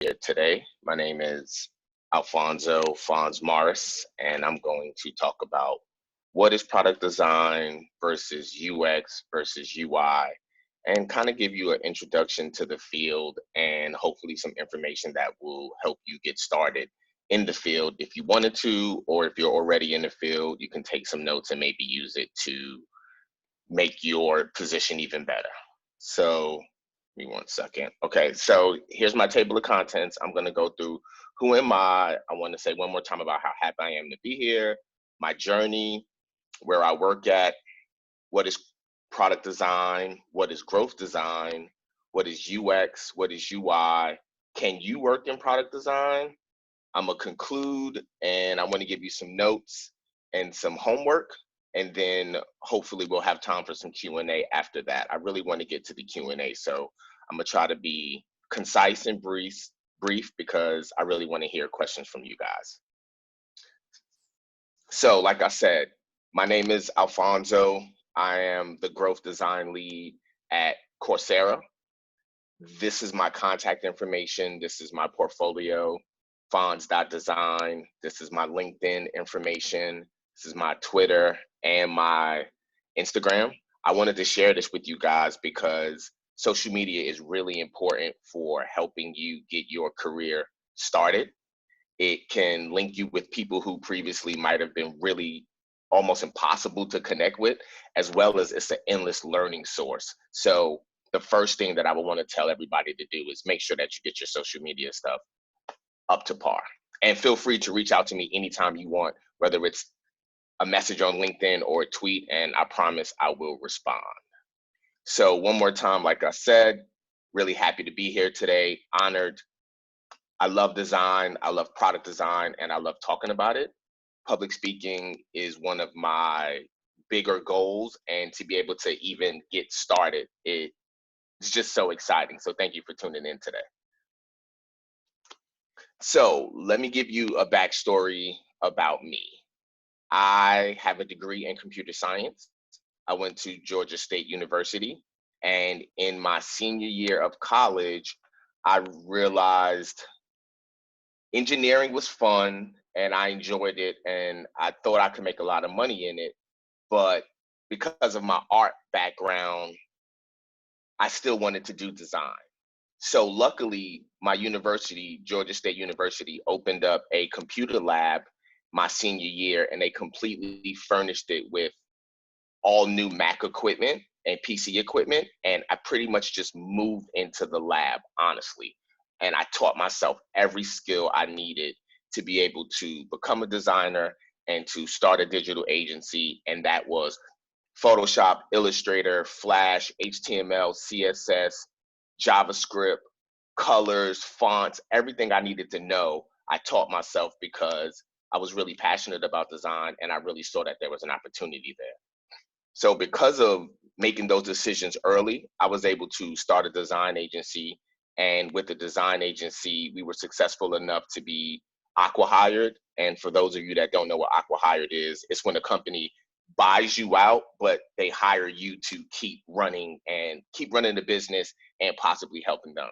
here today. My name is Alphonso Fons Morris, and I'm going to talk about what is product design versus UX versus UI, and kind of give you an introduction to the field and hopefully some information that will help you get started in the field if you wanted to, or if you're already in the field, you can take some notes and maybe use it to make your position even better. So give me one second. Okay, so here's my table of contents. I'm gonna go through who am I want to say one more time about how happy I am to be here, my journey, where I work at, what is product design, what is growth design, what is UX, what is UI, can you work in product design? I'm gonna conclude and I want to give you some notes and some homework, and then hopefully we'll have time for some Q&A after that. I really want to get to the Q&A, so I'm gonna try to be concise and brief because I really want to hear questions from you guys. So like I said, my name is Alphonso. I am the growth design lead at Coursera. This is my contact information. This is my portfolio, fonts.design. This is my LinkedIn information. This is my Twitter and my Instagram. I wanted to share this with you guys because social media is really important for helping you get your career started. It can link you with people who previously might have been really almost impossible to connect with, as well as it's an endless learning source. So the first thing that I would want to tell everybody to do is make sure that you get your social media stuff up to par. And feel free to reach out to me anytime you want, whether it's a message on LinkedIn or a tweet, and I promise I will respond. So one more time, like I said, really happy to be here today, honored. I love design, I love product design, and I love talking about it. Public speaking is one of my bigger goals, and to be able to even get started, it's just so exciting. So thank you for tuning in today. So let me give you a backstory about me. I have a degree in computer science. I went to Georgia State University, and in my senior year of college, I realized engineering was fun and I enjoyed it, and I thought I could make a lot of money in it. But because of my art background, I still wanted to do design. So luckily, my university, Georgia State University, opened up a computer lab my senior year, and they completely furnished it with all new Mac equipment and PC equipment. And I pretty much just moved into the lab, honestly. And I taught myself every skill I needed to be able to become a designer and to start a digital agency. And that was Photoshop, Illustrator, Flash, HTML, CSS, JavaScript, colors, fonts, everything I needed to know, I taught myself because I was really passionate about design and I really saw that there was an opportunity there. So because of making those decisions early, I was able to start a design agency. And with the design agency, we were successful enough to be acqui-hired. And for those of you that don't know what acqui-hired is, it's when a company buys you out, but they hire you to keep running the business and possibly helping them.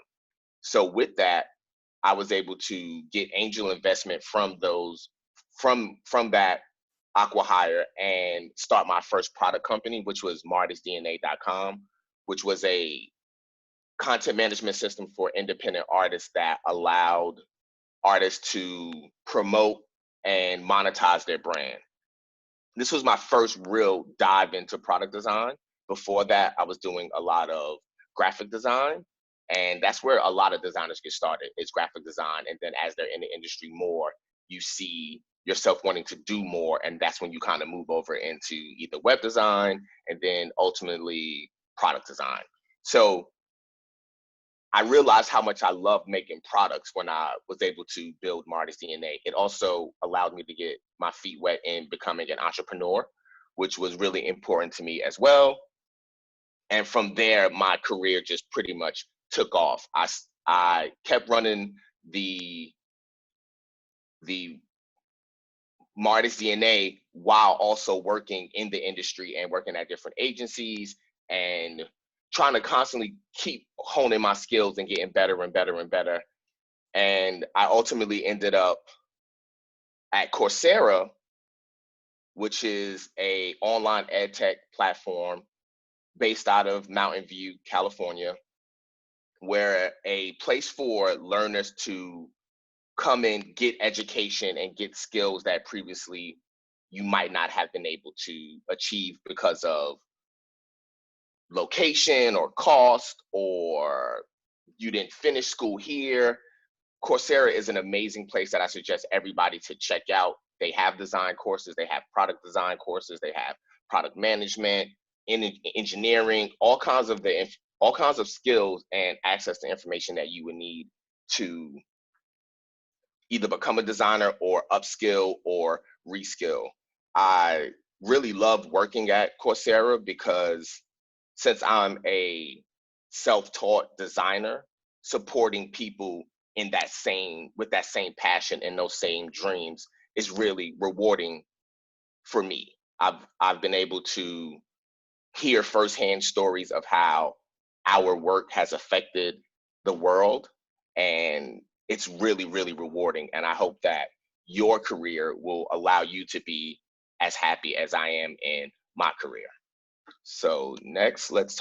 So with that, I was able to get angel investment from that acqui-hire and start my first product company, which was martisdna.com, which was a content management system for independent artists that allowed artists to promote and monetize their brand. This was my first real dive into product design. Before that, I was doing a lot of graphic design, and that's where a lot of designers get started, is graphic design. And then as they're in the industry more, you see yourself wanting to do more, and that's when you kind of move over into either web design and then ultimately product design. So I realized how much I love making products when I was able to build Marty's DNA. It also allowed me to get my feet wet in becoming an entrepreneur, which was really important to me as well. And from there, my career just pretty much took off. I kept running the Marty's DNA while also working in the industry and working at different agencies and trying to constantly keep honing my skills and getting better and better and better. And I ultimately ended up at Coursera, which is a online ed tech platform based out of Mountain View, California, where a place for learners to come in, get education, and get skills that previously you might not have been able to achieve because of location or cost, or you didn't finish school here. Coursera is an amazing place that I suggest everybody to check out. They have design courses, they have product design courses, they have product management, engineering, all kinds of skills and access to information that you would need to either become a designer or upskill or reskill. I really love working at Coursera because since I'm a self-taught designer, supporting people in that same with that same passion and those same dreams is really rewarding for me. I've been able to hear firsthand stories of how our work has affected the world, and it's really, really rewarding. And I hope that your career will allow you to be as happy as I am in my career. So next, let's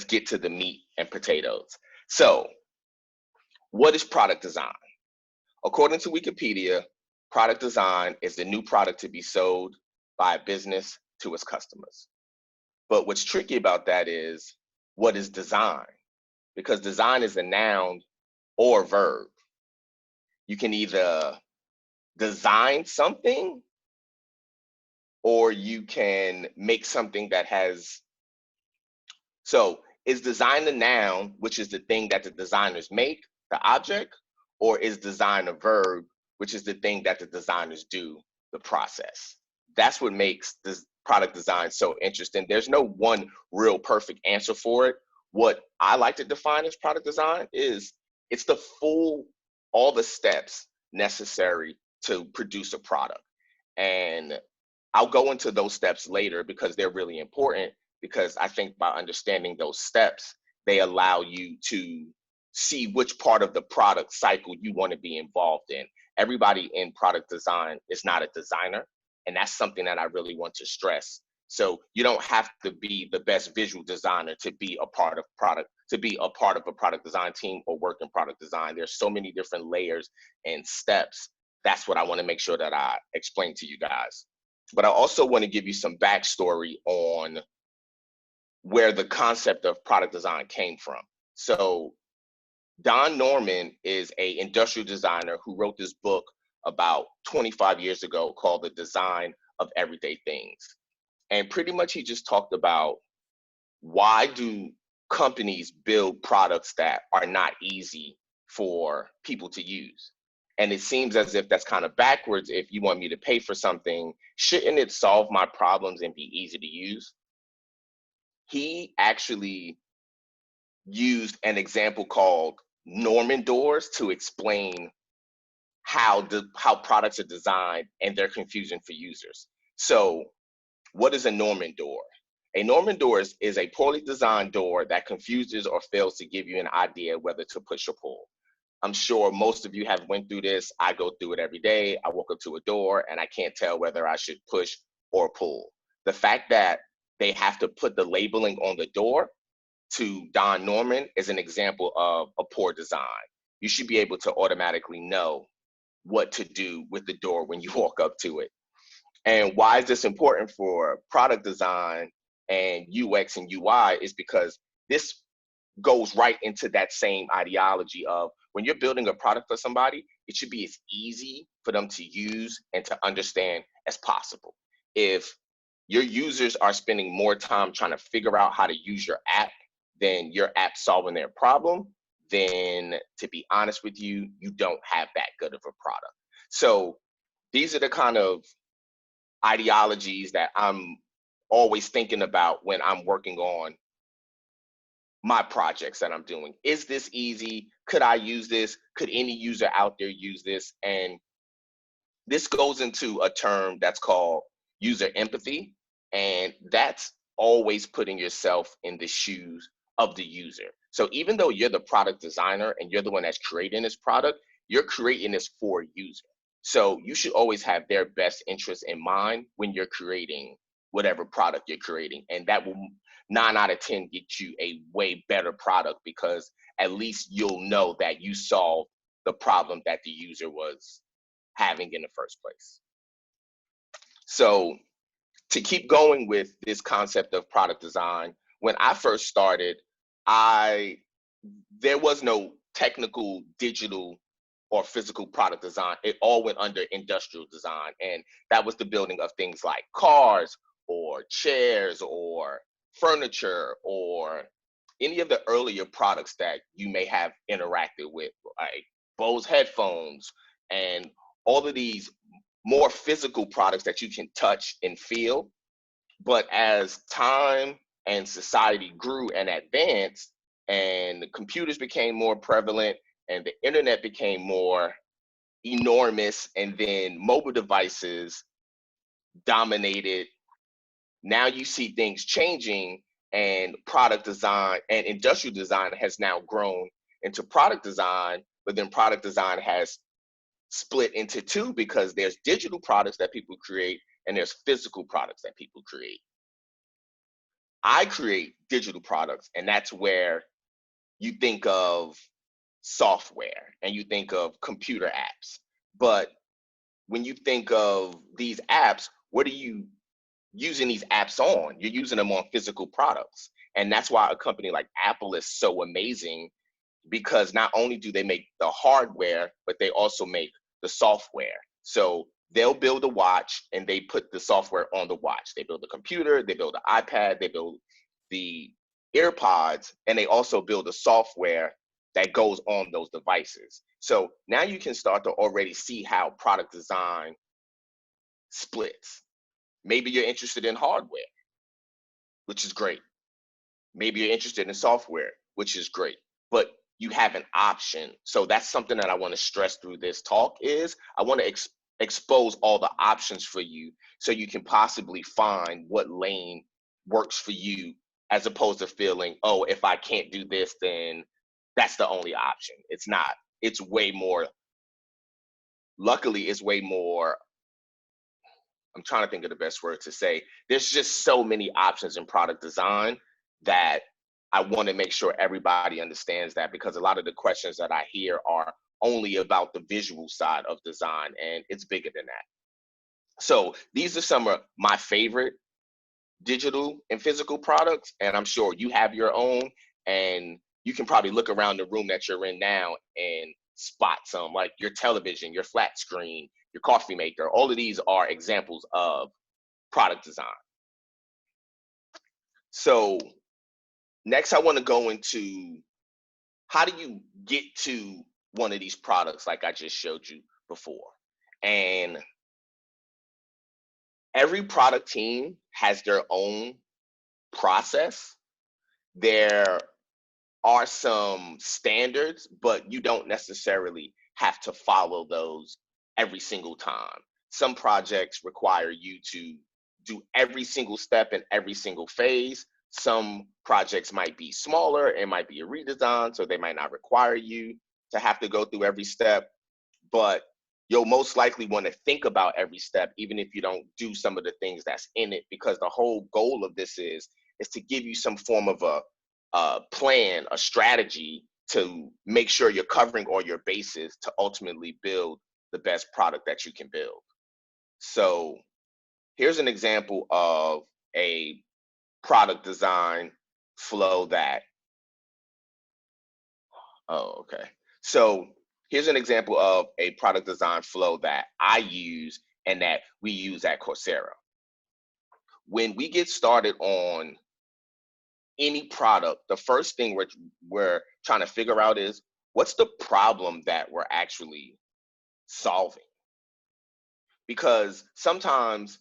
get to the meat and potatoes. So what is product design? According to Wikipedia, product design is the new product to be sold by a business to its customers. But what's tricky about that is, what is design? Because design is a noun or a verb. You can either design something or you can make something that has. So is design the noun, which is the thing that the designers make, the object, or is design a verb, which is the thing that the designers do, the process? That's what makes this product design so interesting. There's no one real perfect answer for it. What I like to define as product design is it's all the steps necessary to produce a product. And I'll go into those steps later because they're really important, because I think by understanding those steps, they allow you to see which part of the product cycle you want to be involved in. Everybody in product design is not a designer, and that's something that I really want to stress. So you don't have to be the best visual designer to be a part of a product design team or work in product design. There's so many different layers and steps. That's what I want to make sure that I explain to you guys. But I also want to give you some backstory on where the concept of product design came from. So Don Norman is a industrial designer who wrote this book about 25 years ago called The Design of Everyday Things. And pretty much he just talked about, why do companies build products that are not easy for people to use? And it seems as if that's kind of backwards. If you want me to pay for something, shouldn't it solve my problems and be easy to use? He actually used an example called Norman doors to explain how products are designed and their confusion for users. So what is a Norman door? A Norman door is a poorly designed door that confuses or fails to give you an idea whether to push or pull. I'm sure most of you have went through this. I go through it every day. I walk up to a door and I can't tell whether I should push or pull. The fact that they have to put the labeling on the door, to Don Norman, is an example of a poor design. You should be able to automatically know what to do with the door when you walk up to it. And why is this important for product design and UX and UI is because this goes right into that same ideology of, when you're building a product for somebody, it should be as easy for them to use and to understand as possible. If your users are spending more time trying to figure out how to use your app than your app solving their problem, then to be honest with you, you don't have that good of a product. So these are the kind of ideologies that I'm always thinking about when I'm working on my projects that I'm doing. Is this easy? Could I use this? Could any user out there use this? And this goes into a term that's called user empathy. And that's always putting yourself in the shoes of the user. So even though you're the product designer and you're the one that's creating this product, you're creating this for a user. So you should always have their best interest in mind when you're creating whatever product you're creating. And that will 9 out of 10 get you a way better product, because at least you'll know that you solved the problem that the user was having in the first place. So to keep going with this concept of product design, when I first started, there was no technical, digital, or physical product design. It all went under industrial design, and that was the building of things like cars or chairs or furniture or any of the earlier products that you may have interacted with, like Bose headphones and all of these more physical products that you can touch and feel. But as time and society grew and advanced, and the computers became more prevalent and the internet became more enormous, and then mobile devices dominated, now you see things changing, and product design and industrial design has now grown into product design. But then product design has split into two, because there's digital products that people create and there's physical products that people create. I create digital products, and that's where you think of software and you think of computer apps. But when you think of these apps, what are you using these apps on? You're using them on physical products. And that's why a company like Apple is so amazing, because not only do they make the hardware, but they also make the software. So they'll build a watch and they put the software on the watch. They build a computer, they build an iPad, they build the AirPods, and they also build a software that goes on those devices. So now you can start to already see how product design splits. Maybe you're interested in hardware, which is great. Maybe you're interested in software, which is great. But you have an option. So that's something that I want to stress through this talk is I want to expose all the options for you, so you can possibly find what lane works for you, as opposed to feeling, oh, if I can't do this, then that's the only option. It's not. It's way more. Luckily, it's way more. I'm trying to think of the best word to say. There's just so many options in product design that I want to make sure everybody understands that, because a lot of the questions that I hear are only about the visual side of design, and it's bigger than that. So these are some of my favorite digital and physical products, and I'm sure you have your own, and you can probably look around the room that you're in now and spot some, like your television, your flat screen, your coffee maker. All of these are examples of product design. So next, I want to go into how do you get to one of these products like I just showed you before. And every product team has their own process. There are some standards, but you don't necessarily have to follow those every single time. Some projects require you to do every single step in every single phase. Some projects might be smaller, it might be a redesign, so they might not require you to have to go through every step, but you'll most likely want to think about every step, even if you don't do some of the things that's in it, because the whole goal of this is to give you some form of a plan, a strategy to make sure you're covering all your bases to ultimately build the best product that you can build. So here's an example of a product design flow that, So here's an example of a product design flow that I use and that we use at Coursera. When we get started on any product, the first thing we're trying to figure out is, what's the problem that we're actually solving? Because sometimes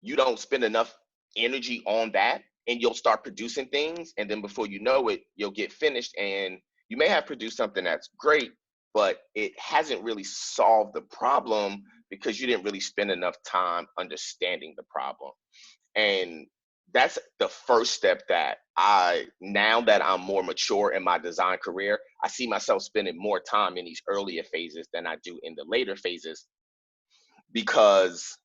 you don't spend enough energy on that and you'll start producing things, and then before you know it, you'll get finished and you may have produced something that's great, but it hasn't really solved the problem because you didn't really spend enough time understanding the problem. And that's the first step that now that I'm more mature in my design career, I see myself spending more time in these earlier phases than I do in the later phases, because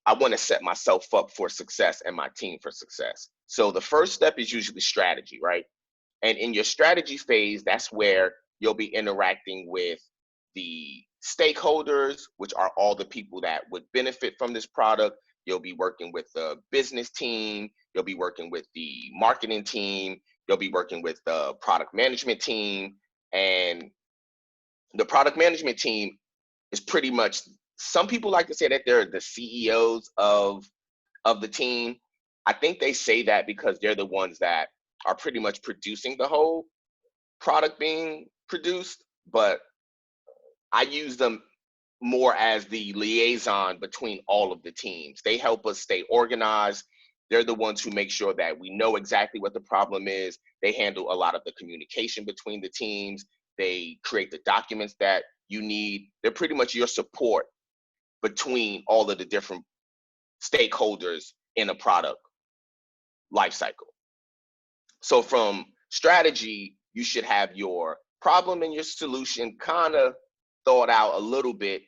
I want to set myself up for success and my team for success. So the first step is usually strategy, right? And in your strategy phase, that's where you'll be interacting with the stakeholders, which are all the people that would benefit from this product. You'll be working with the business team. You'll be working with the marketing team. You'll be working with the product management team. And the product management team is pretty much, some people like to say that they're the CEOs of the team. I think they say that because they're the ones that are pretty much producing the whole product being produced, but I use them more as the liaison between all of the teams. They help us stay organized. They're the ones who make sure that we know exactly what the problem is. They handle a lot of the communication between the teams. They create the documents that you need. They're pretty much your support between all of the different stakeholders in a product lifecycle. So from strategy, you should have your problem and your solution kind of thought out a little bit,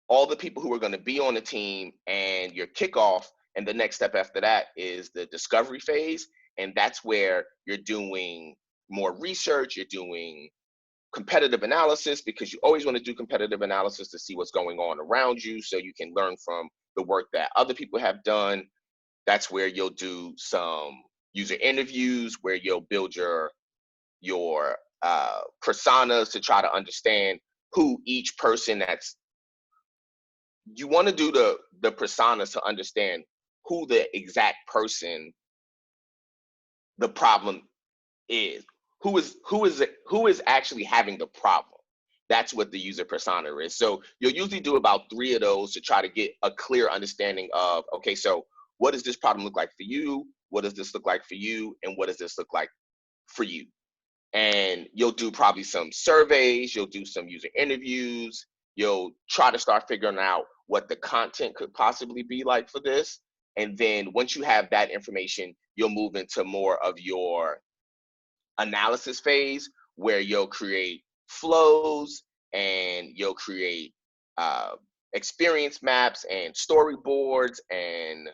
all the people who are going to be on the team, and your kickoff. And the next step after that is the discovery phase. And that's where you're doing more research, you're doing competitive analysis, because you always want to do competitive analysis to see what's going on around you so you can learn from the work that other people have done. That's where you'll do some user interviews, where you'll build your personas to try to understand who each person that's, you want to do the personas to understand who the exact person the problem is, who is actually having the problem. That's what the user persona is. So you'll usually do about 3 of those to try to get a clear understanding of, okay, so what does this problem look like for you? What does this look like for you? And what does this look like for you? And you'll do probably some surveys, you'll do some user interviews, you'll try to start figuring out what the content could possibly be like for this. And then once you have that information, you'll move into more of your analysis phase, where you'll create flows and you'll create uh, experience maps and storyboards and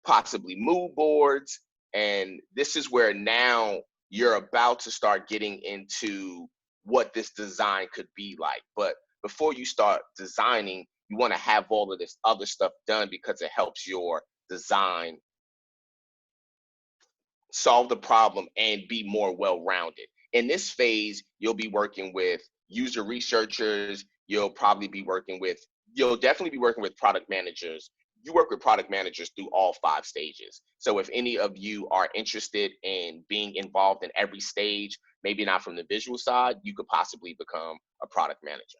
possibly mood boards. And this is where now you're about to start getting into what this design could be like. But before you start designing, you want to have all of this other stuff done, because it helps your design solve the problem and be more well-rounded. In this phase, you'll be working with user researchers, you'll definitely be working with product managers. You work with product managers through all 5 stages. So if any of you are interested in being involved in every stage, maybe not from the visual side, you could possibly become a product manager.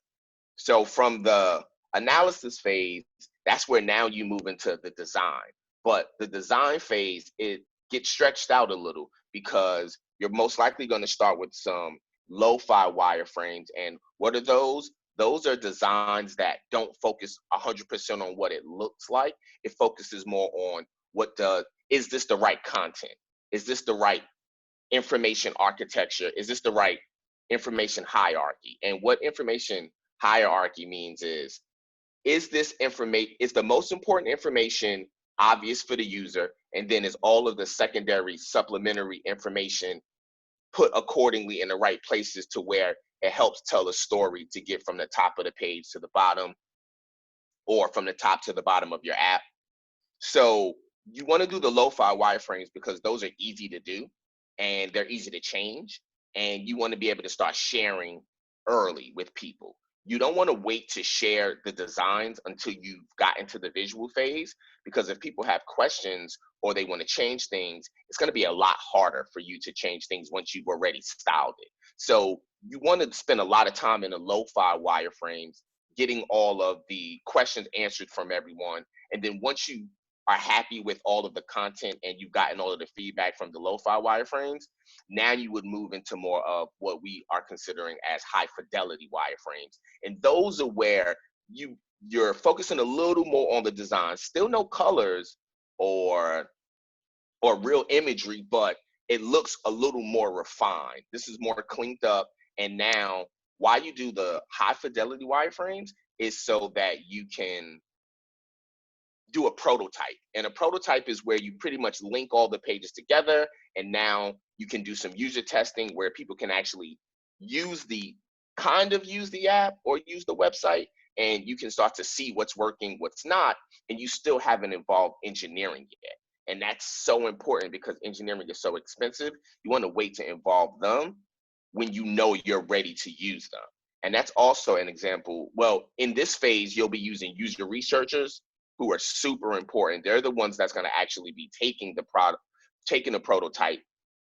So from the analysis phase, that's where now you move into the design. But the design phase, it gets stretched out a little, because you're most likely going to start with some lo-fi wireframes. And what are those? Those are designs that don't focus 100% on what it looks like. It focuses more on is this the right content? Is this the right information architecture? Is this the right information hierarchy? And what information hierarchy means is the most important information obvious for the user, and then is all of the secondary supplementary information put accordingly in the right places to where it helps tell a story to get from the top of the page to the bottom, or from the top to the bottom of your app. So you want to do the lo-fi wireframes because those are easy to do and they're easy to change. And you want to be able to start sharing early with people. You don't want to wait to share the designs until you've got into the visual phase, because if people have questions or they want to change things, it's going to be a lot harder for you to change things once you've already styled it. So you want to spend a lot of time in the lo-fi wireframes, getting all of the questions answered from everyone. And then once you are happy with all of the content and you've gotten all of the feedback from the lo-fi wireframes, now you would move into more of what we are considering as high fidelity wireframes. And those are where you're focusing a little more on the design, still no colors or or real imagery, but it looks a little more refined. This is more cleaned up. And now why you do the high fidelity wireframes is so that you can do a prototype. And a prototype is where you pretty much link all the pages together. And now you can do some user testing where people can actually use the use the app or use the website, and you can start to see what's working, what's not, and you still haven't involved engineering yet. And that's so important because engineering is so expensive. You want to wait to involve them when you know you're ready to use them. And that's also an example. Well, in this phase, you'll be using user researchers who are super important. They're the ones that's going to actually be taking the product, taking the prototype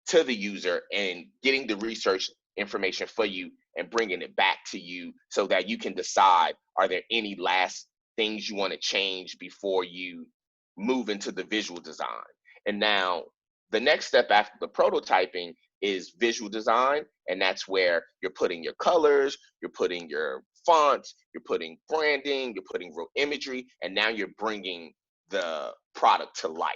to the user and getting the research information for you and bringing it back to you so that you can decide, are there any last things you want to change before you move into the visual design? And now the next step after the prototyping is visual design. And that's where you're putting your colors, you're putting your fonts, you're putting branding, you're putting real imagery, and now you're bringing the product to life.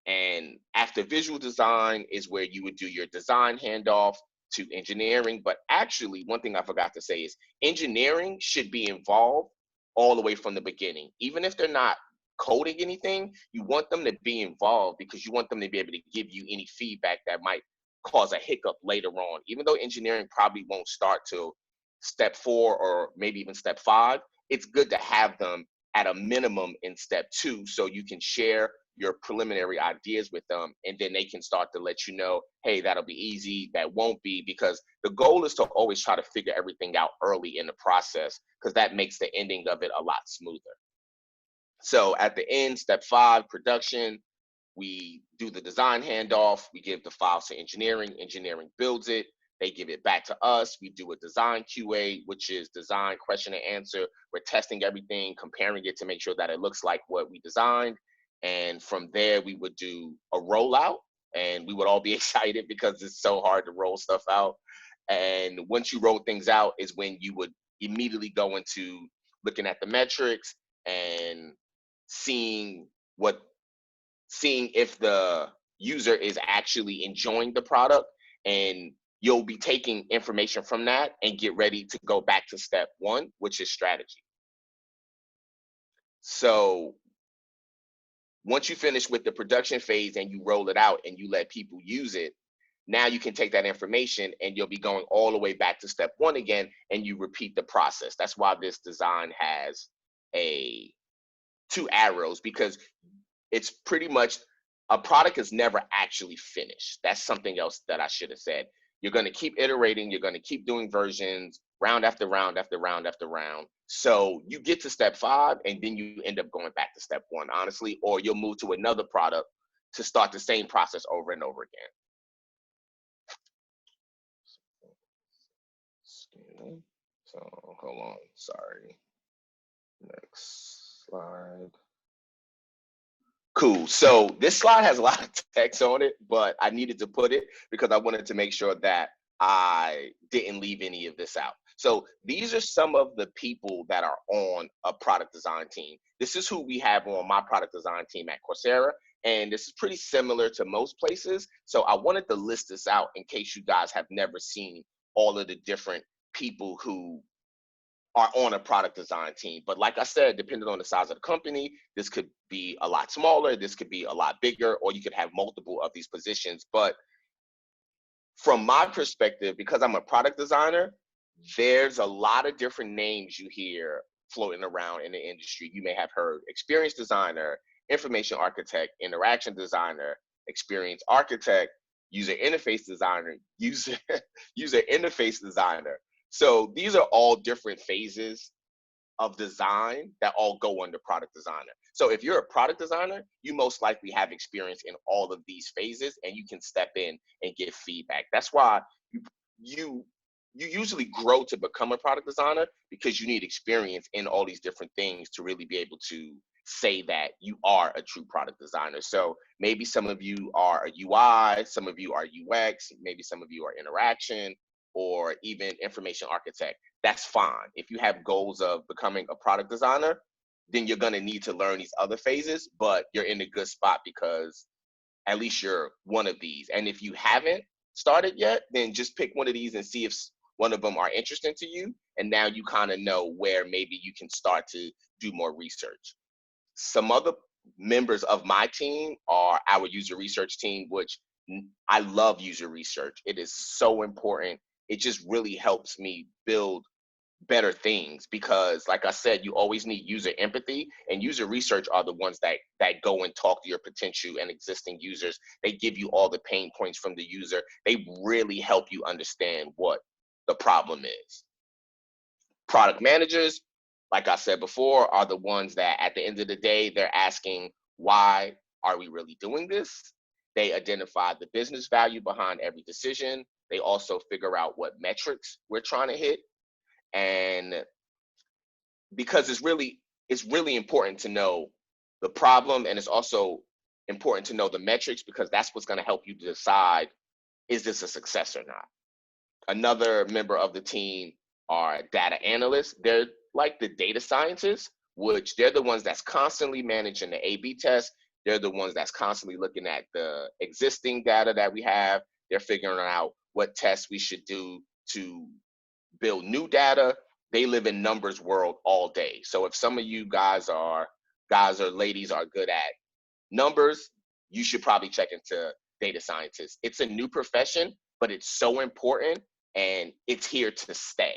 And after visual design is where you would do your design handoff to engineering. But actually, one thing I forgot to say is engineering should be involved all the way from the beginning. Even if they're not coding anything, you want them to be involved because you want them to be able to give you any feedback that might cause a hiccup later on. Even though engineering probably won't start till step 4 or maybe even step 5, it's good to have them at a minimum in step 2 so you can share your preliminary ideas with them, and then they can start to let you know, hey, that'll be easy, that won't be, because the goal is to always try to figure everything out early in the process because that makes the ending of it a lot smoother. So at the end, step 5, production, we do the design handoff, we give the files to engineering, engineering builds it, they give it back to us, we do a design QA, which is design question and answer. We're testing everything, comparing it to make sure that it looks like what we designed. And from there, we would do a rollout, and we would all be excited because it's so hard to roll stuff out. And once you roll things out is when you would immediately go into looking at the metrics and seeing if the user is actually enjoying the product, and you'll be taking information from that and get ready to go back to step 1, which is strategy. So once you finish with the production phase and you roll it out and you let people use it, now you can take that information and you'll be going all the way back to step 1 again, and you repeat the process. That's why this design has 2 arrows, because it's pretty much a product is never actually finished. That's something else that I should have said. You're going to keep iterating. You're going to keep doing versions round after round after round after round. So you get to step 5 and then you end up going back to step 1, honestly, or you'll move to another product to start the same process over and over again. So hold on, sorry. Next slide. Cool. So this slide has a lot of text on it, but I needed to put it because I wanted to make sure that I didn't leave any of this out. So these are some of the people that are on a product design team. This is who we have on my product design team at Coursera, and this is pretty similar to most places. So I wanted to list this out in case you guys have never seen all of the different people who are on a product design team. But like I said, depending on the size of the company, this could be a lot smaller, this could be a lot bigger, or you could have multiple of these positions. But from my perspective, because I'm a product designer, there's a lot of different names you hear floating around in the industry. You may have heard experience designer, information architect, interaction designer, experience architect, user interface designer, user interface designer. So these are all different phases of design that all go under product designer. So if you're a product designer, you most likely have experience in all of these phases, and you can step in and give feedback. That's why you usually grow to become a product designer, because you need experience in all these different things to really be able to say that you are a true product designer. So maybe some of you are a UI, some of you are UX, maybe some of you are interaction, or even information architect. That's fine. If you have goals of becoming a product designer, then you're going to need to learn these other phases, but you're in a good spot because at least you're one of these. And if you haven't started yet, then just pick one of these and see if one of them are interesting to you. And now you kind of know where maybe you can start to do more research. Some other members of my team are our user research team, which I love user research. It is so important. It just really helps me build better things because, like I said, you always need user empathy, and user research are the ones that go and talk to your potential and existing users. They give you all the pain points from the user. They really help you understand what the problem is. Product managers, like I said before, are the ones that at the end of the day, they're asking, why are we really doing this? They identify the business value behind every decision. They also figure out what metrics we're trying to hit. And because it's really important to know the problem, and it's also important to know the metrics, because that's what's going to help you decide, is this a success or not? Another member of the team are data analysts. They're like the data scientists, which they're the ones that's constantly managing the A/B test. They're the ones that's constantly looking at the existing data that we have. They're figuring out what tests we should do to build new data. They live in numbers world all day. So if some of you guys or ladies are good at numbers, you should probably check into data scientists. It's a new profession, but it's so important, and it's here to stay.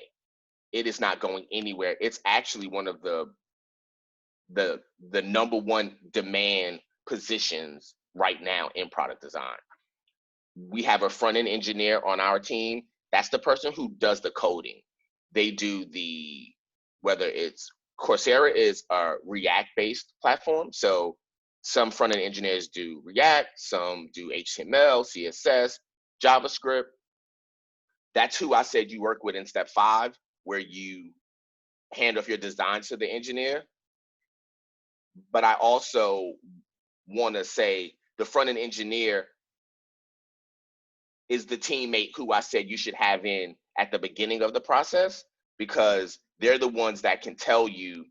It is not going anywhere. It's actually one of the number one demand positions right now in product design. We have a front-end engineer on our team. That's the person who does the coding. They do whether it's Coursera is a React-based platform. So some front-end engineers do React, some do HTML, CSS, JavaScript. That's who I said you work with in step 5, where you hand off your designs to the engineer. But I also want to say the front-end engineer is the teammate who I said you should have in at the beginning of the process, because they're the ones that can tell you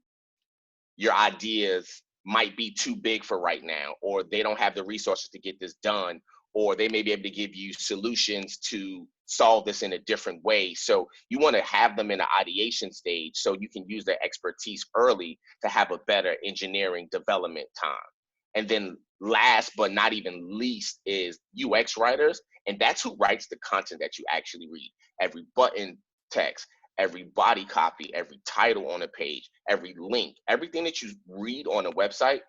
your ideas might be too big for right now, or they don't have the resources to get this done, or they may be able to give you solutions to solve this in a different way. So you want to have them in the ideation stage so you can use their expertise early to have a better engineering development time. And then last but not even least is UX writers. And that's who writes the content that you actually read. Every button text, every body copy, every title on a page, every link, everything that you read on a website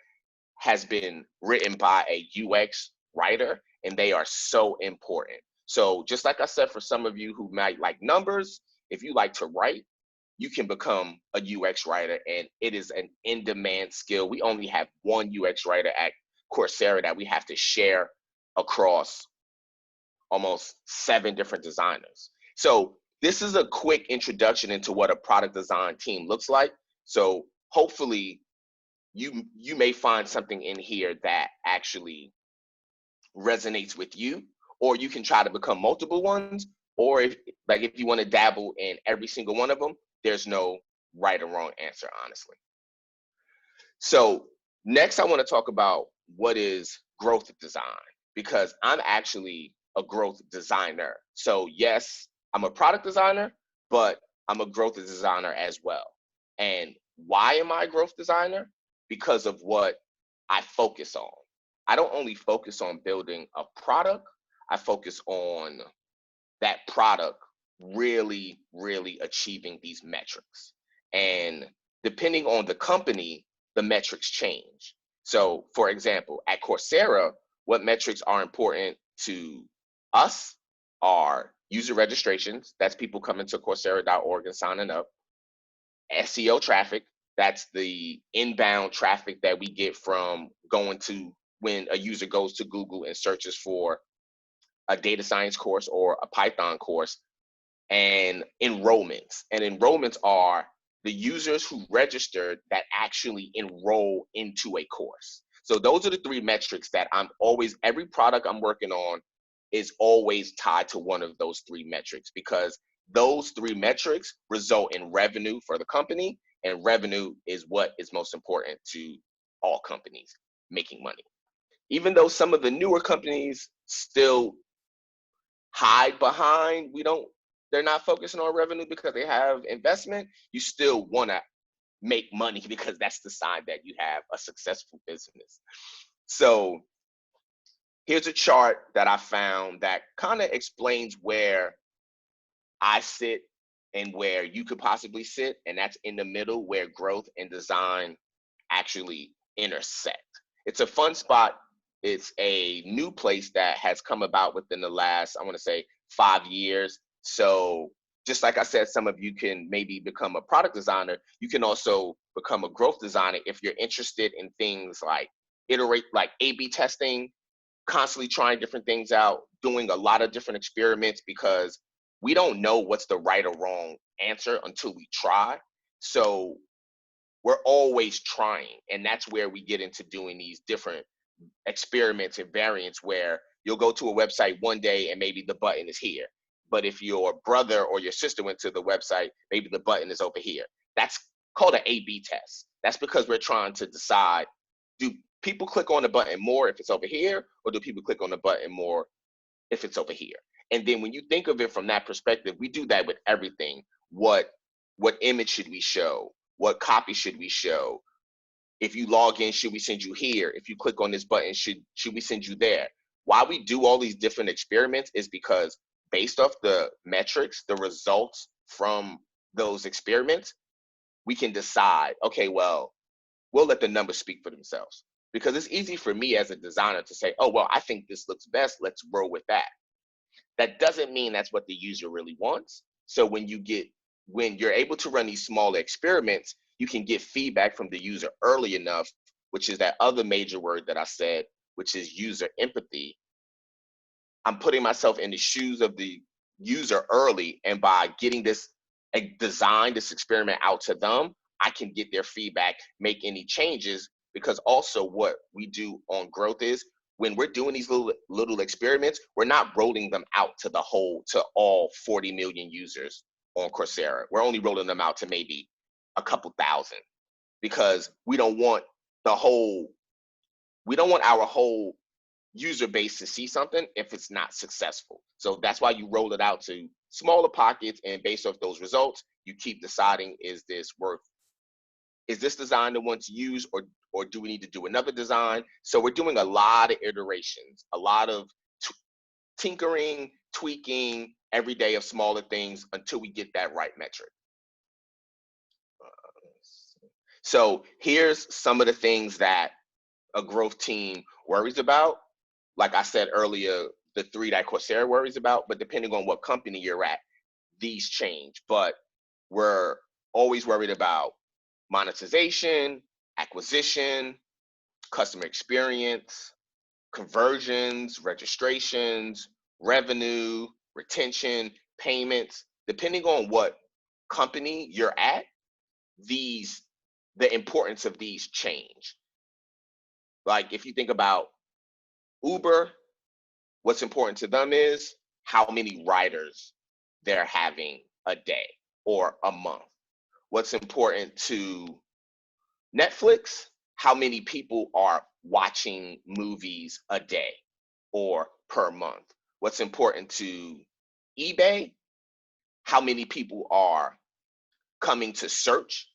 has been written by a UX writer, and they are so important. So just like I said, for some of you who might like numbers, if you like to write, you can become a UX writer, and it is an in-demand skill. We only have one UX writer at Coursera that we have to share across almost 7 different designers. So this is a quick introduction into what a product design team looks like. So hopefully you may find something in here that actually resonates with you, or you can try to become multiple ones, or if you want to dabble in every single one of them, there's no right or wrong answer, honestly. So next I want to talk about what is growth design, because I'm actually a growth designer. So yes, I'm a product designer, but I'm a growth designer as well. And why am I a growth designer? Because of what I focus on. I don't only focus on building a product, I focus on that product really, really achieving these metrics. And depending on the company, the metrics change. So for example, at Coursera, what metrics are important to us are user registrations. That's people coming to Coursera.org and signing up. SEO traffic, that's the inbound traffic that we get from going to when a user goes to Google and searches for a data science course or a Python course. And enrollments. And enrollments are the users who registered that actually enroll into a course. So those are the 3 metrics that every product I'm working on is always tied to one of those 3 metrics, because those 3 metrics result in revenue for the company, and revenue is what is most important to all companies, making money. even though some of the newer companies still hide behind, they're not focusing on revenue because they have investment, you still want to make money because that's the sign that you have a successful business. So here's a chart that I found that kind of explains where I sit and where you could possibly sit, and that's in the middle where growth and design actually intersect. It's a fun spot. It's a new place that has come about within the last, I want to say, 5 years. So just like I said, some of you can maybe become a product designer. You can also become a growth designer if you're interested in things like A/B testing, constantly trying different things out, doing a lot of different experiments, because we don't know what's the right or wrong answer until we try. So we're always trying. And that's where we get into doing these different experiments and variants where you'll go to a website one day and maybe the button is here. But if your brother or your sister went to the website, maybe the button is over here. That's called an A/B test. That's because we're trying to decide, do people click on the button more if it's over here, or do people click on the button more if it's over here? And then when you think of it from that perspective, we do that with everything. What image should we show? What copy should we show? If you log in, should we send you here? If you click on this button, should we send you there? Why we do all these different experiments is because based off the metrics, the results from those experiments, we can decide, okay, well, we'll let the numbers speak for themselves. Because it's easy for me as a designer to say, oh, well, I think this looks best, let's roll with that. That doesn't mean that's what the user really wants. So when you're able to run these smaller experiments, you can get feedback from the user early enough, which is that other major word that I said, which is user empathy. I'm putting myself in the shoes of the user early, and by getting this experiment out to them, I can get their feedback, make any changes, because also what we do on growth is when we're doing these little experiments, we're not rolling them out to all 40 million users on Coursera. We're only rolling them out to maybe a couple thousand, because we don't want our whole user base to see something if it's not successful. So that's why you roll it out to smaller pockets, and based off those results, you keep deciding, is this design the one to use, or do we need to do another design? So we're doing a lot of iterations, a lot of tinkering, tweaking every day of smaller things until we get that right metric. So here's some of the things that a growth team worries about. Like I said earlier, the 3 that Coursera worries about, but depending on what company you're at, these change. But we're always worried about monetization, acquisition, customer experience, conversions, registrations, revenue, retention, payments. Depending on what company you're at, the importance of these change. Like if you think about Uber, what's important to them is how many riders they're having a day or a month. What's important to Netflix, how many people are watching movies a day or per month. What's important to eBay, how many people are coming to search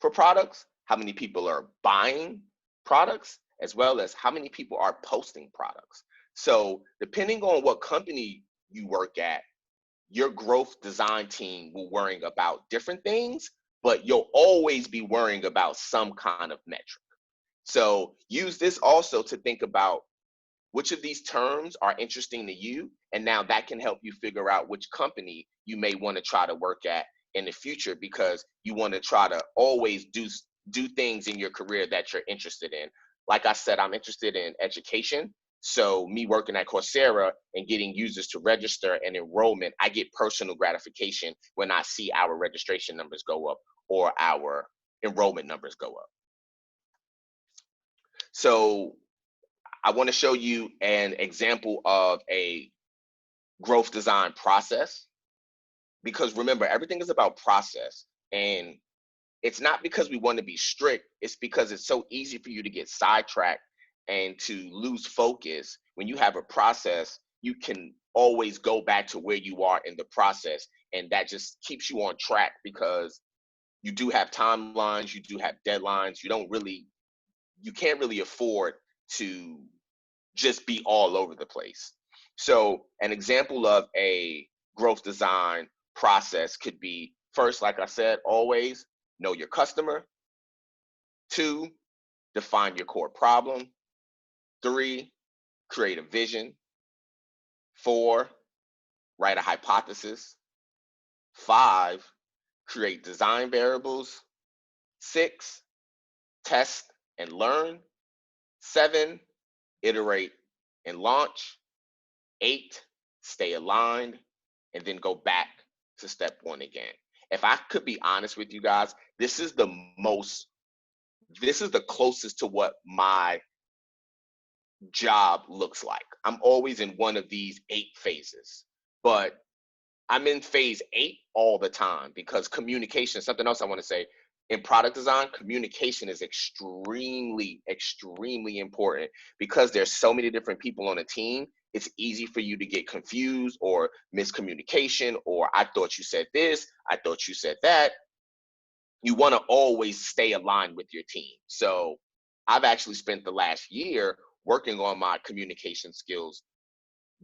for products, how many people are buying products, as well as how many people are posting products. So depending on what company you work at, your growth design team will worry about different things, but you'll always be worrying about some kind of metric. So use this also to think about which of these terms are interesting to you, and now that can help you figure out which company you may want to try to work at in the future, because you want to try to always do things in your career that you're interested in. Like I said, I'm interested in education. So me working at Coursera and getting users to register and enrollment, I get personal gratification when I see our registration numbers go up or our enrollment numbers go up. So I want to show you an example of a growth design process, because remember, everything is about process, and it's not because we want to be strict, it's because it's so easy for you to get sidetracked and to lose focus. When you have a process, you can always go back to where you are in the process, and that just keeps you on track because you do have timelines, you do have deadlines. You can't really afford to just be all over the place. So an example of a growth design process could be, first, like I said, always know your customer. 2, define your core problem. 3, create a vision. 4, write a hypothesis. 5, create design variables. 6, test and learn. 7, iterate and launch. 8, stay aligned, and then go back to step 1 again. If I could be honest with you guys, this is the closest to what my job looks like. I'm always in one of these 8 phases, but I'm in phase 8 all the time because communication, something else I want to say, in product design, communication is extremely, extremely important because there's so many different people on a team. It's easy for you to get confused or miscommunication, or I thought you said this, I thought you said that. You want to always stay aligned with your team. So I've actually spent the last year working on my communication skills,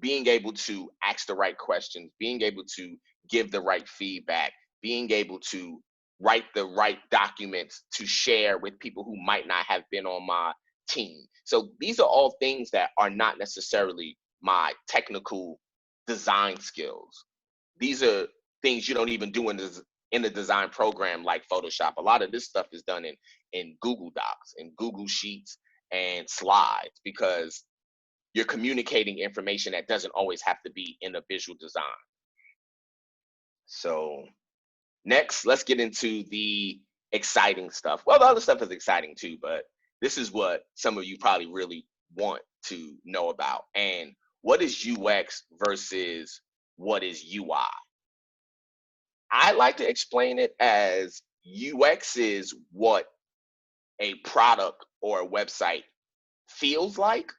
being able to ask the right questions, being able to give the right feedback, being able to write the right documents to share with people who might not have been on my team. So these are all things that are not necessarily my technical design skills. These are things you don't even do in the design program like Photoshop. A lot of this stuff is done in Google Docs and Google Sheets and slides because you're communicating information that doesn't always have to be in a visual design. So next, let's get into the exciting stuff. Well, the other stuff is exciting too, but this is what some of you probably really want to know about. And what is UX versus what is UI? I like to explain it as UX is what a product or a website feels like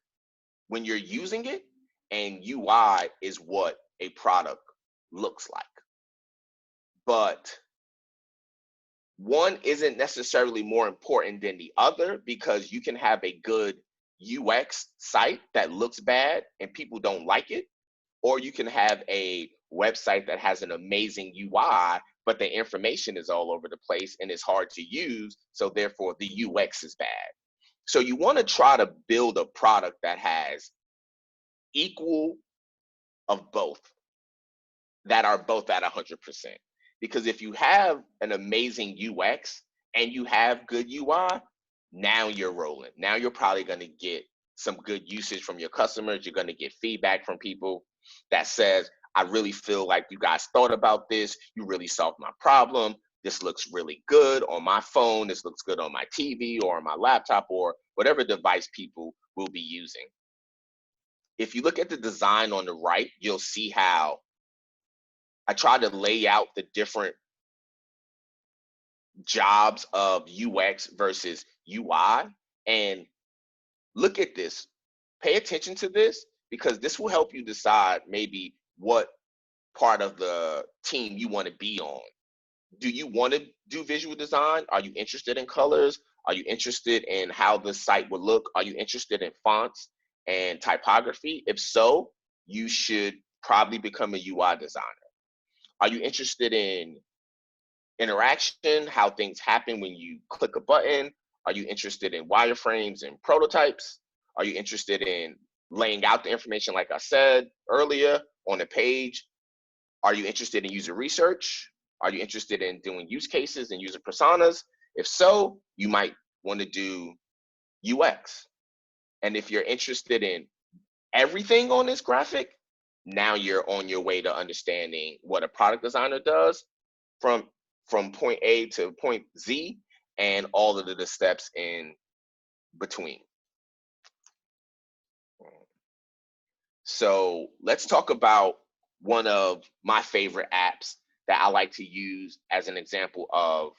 when you're using it, and UI is what a product looks like. But one isn't necessarily more important than the other because you can have a good UX site that looks bad and people don't like it, or you can have a website that has an amazing UI, but the information is all over the place and it's hard to use, so therefore the UX is bad. So you want to try to build a product that has equal of both, that are both at 100%. Because if you have an amazing UX and you have good UI, now you're rolling. Now you're probably going to get some good usage from your customers. You're going to get feedback from people that says, I really feel like you guys thought about this. You really solved my problem. This looks really good on my phone. This looks good on my TV or on my laptop or whatever device people will be using. If you look at the design on the right, you'll see how I tried to lay out the different jobs of UX versus UI. And look at this. Pay attention to this because this will help you decide maybe what part of the team you want to be on. Do you want to do visual design? Are you interested in colors? Are you interested in how the site will look? Are you interested in fonts and typography? If so, you should probably become a UI designer. Are you interested in interaction, how things happen when you click a button? Are you interested in wireframes and prototypes? Are you interested in laying out the information like I said earlier on the page? Are you interested in user research? Are you interested in doing use cases and user personas? If so, you might want to do UX. And if you're interested in everything on this graphic, now you're on your way to understanding what a product designer does from point A to point Z and all of the steps in between. So let's talk about one of my favorite apps that I like to use as an example of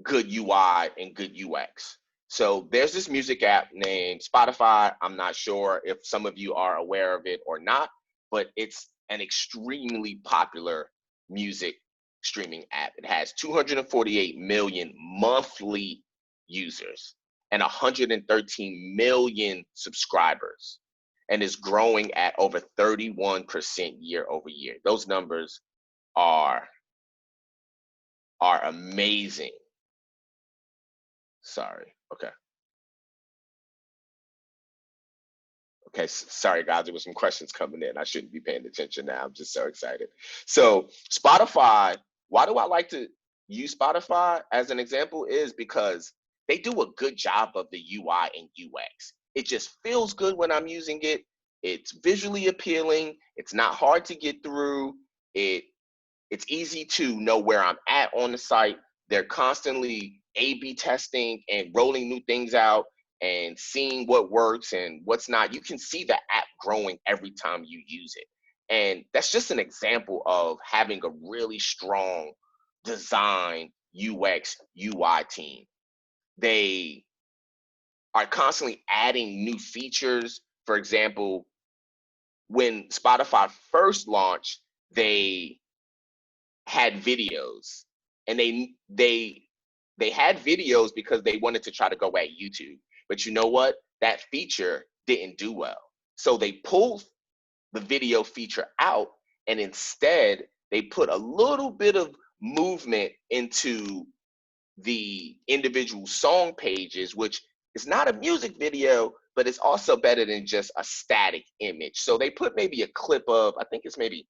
good UI and good UX. So there's this music app named Spotify. I'm not sure if some of you are aware of it or not, but it's an extremely popular music streaming app. It has 248 million monthly users and 113 million subscribers, and is growing at over 31% year over year. Those numbers are amazing. Sorry. Okay. Okay, sorry guys, there was some questions coming in. I shouldn't be paying attention now. I'm just so excited. So Spotify, why do I like to use Spotify as an example is because they do a good job of the UI and UX. It just feels good when I'm using it. It's visually appealing. It's not hard to get through. It's easy to know where I'm at on the site. They're constantly A/B testing and rolling new things out and seeing what works and what's not. You can see the app growing every time you use it. And that's just an example of having a really strong design UX UI team. They are constantly adding new features. For example, when Spotify first launched, they had videos, and they had videos because they wanted to try to go at YouTube. But you know what? That feature didn't do well. So they pulled the video feature out, and instead they put a little bit of movement into the individual song pages, which is not a music video, but it's also better than just a static image. So they put maybe a clip of, I think it's maybe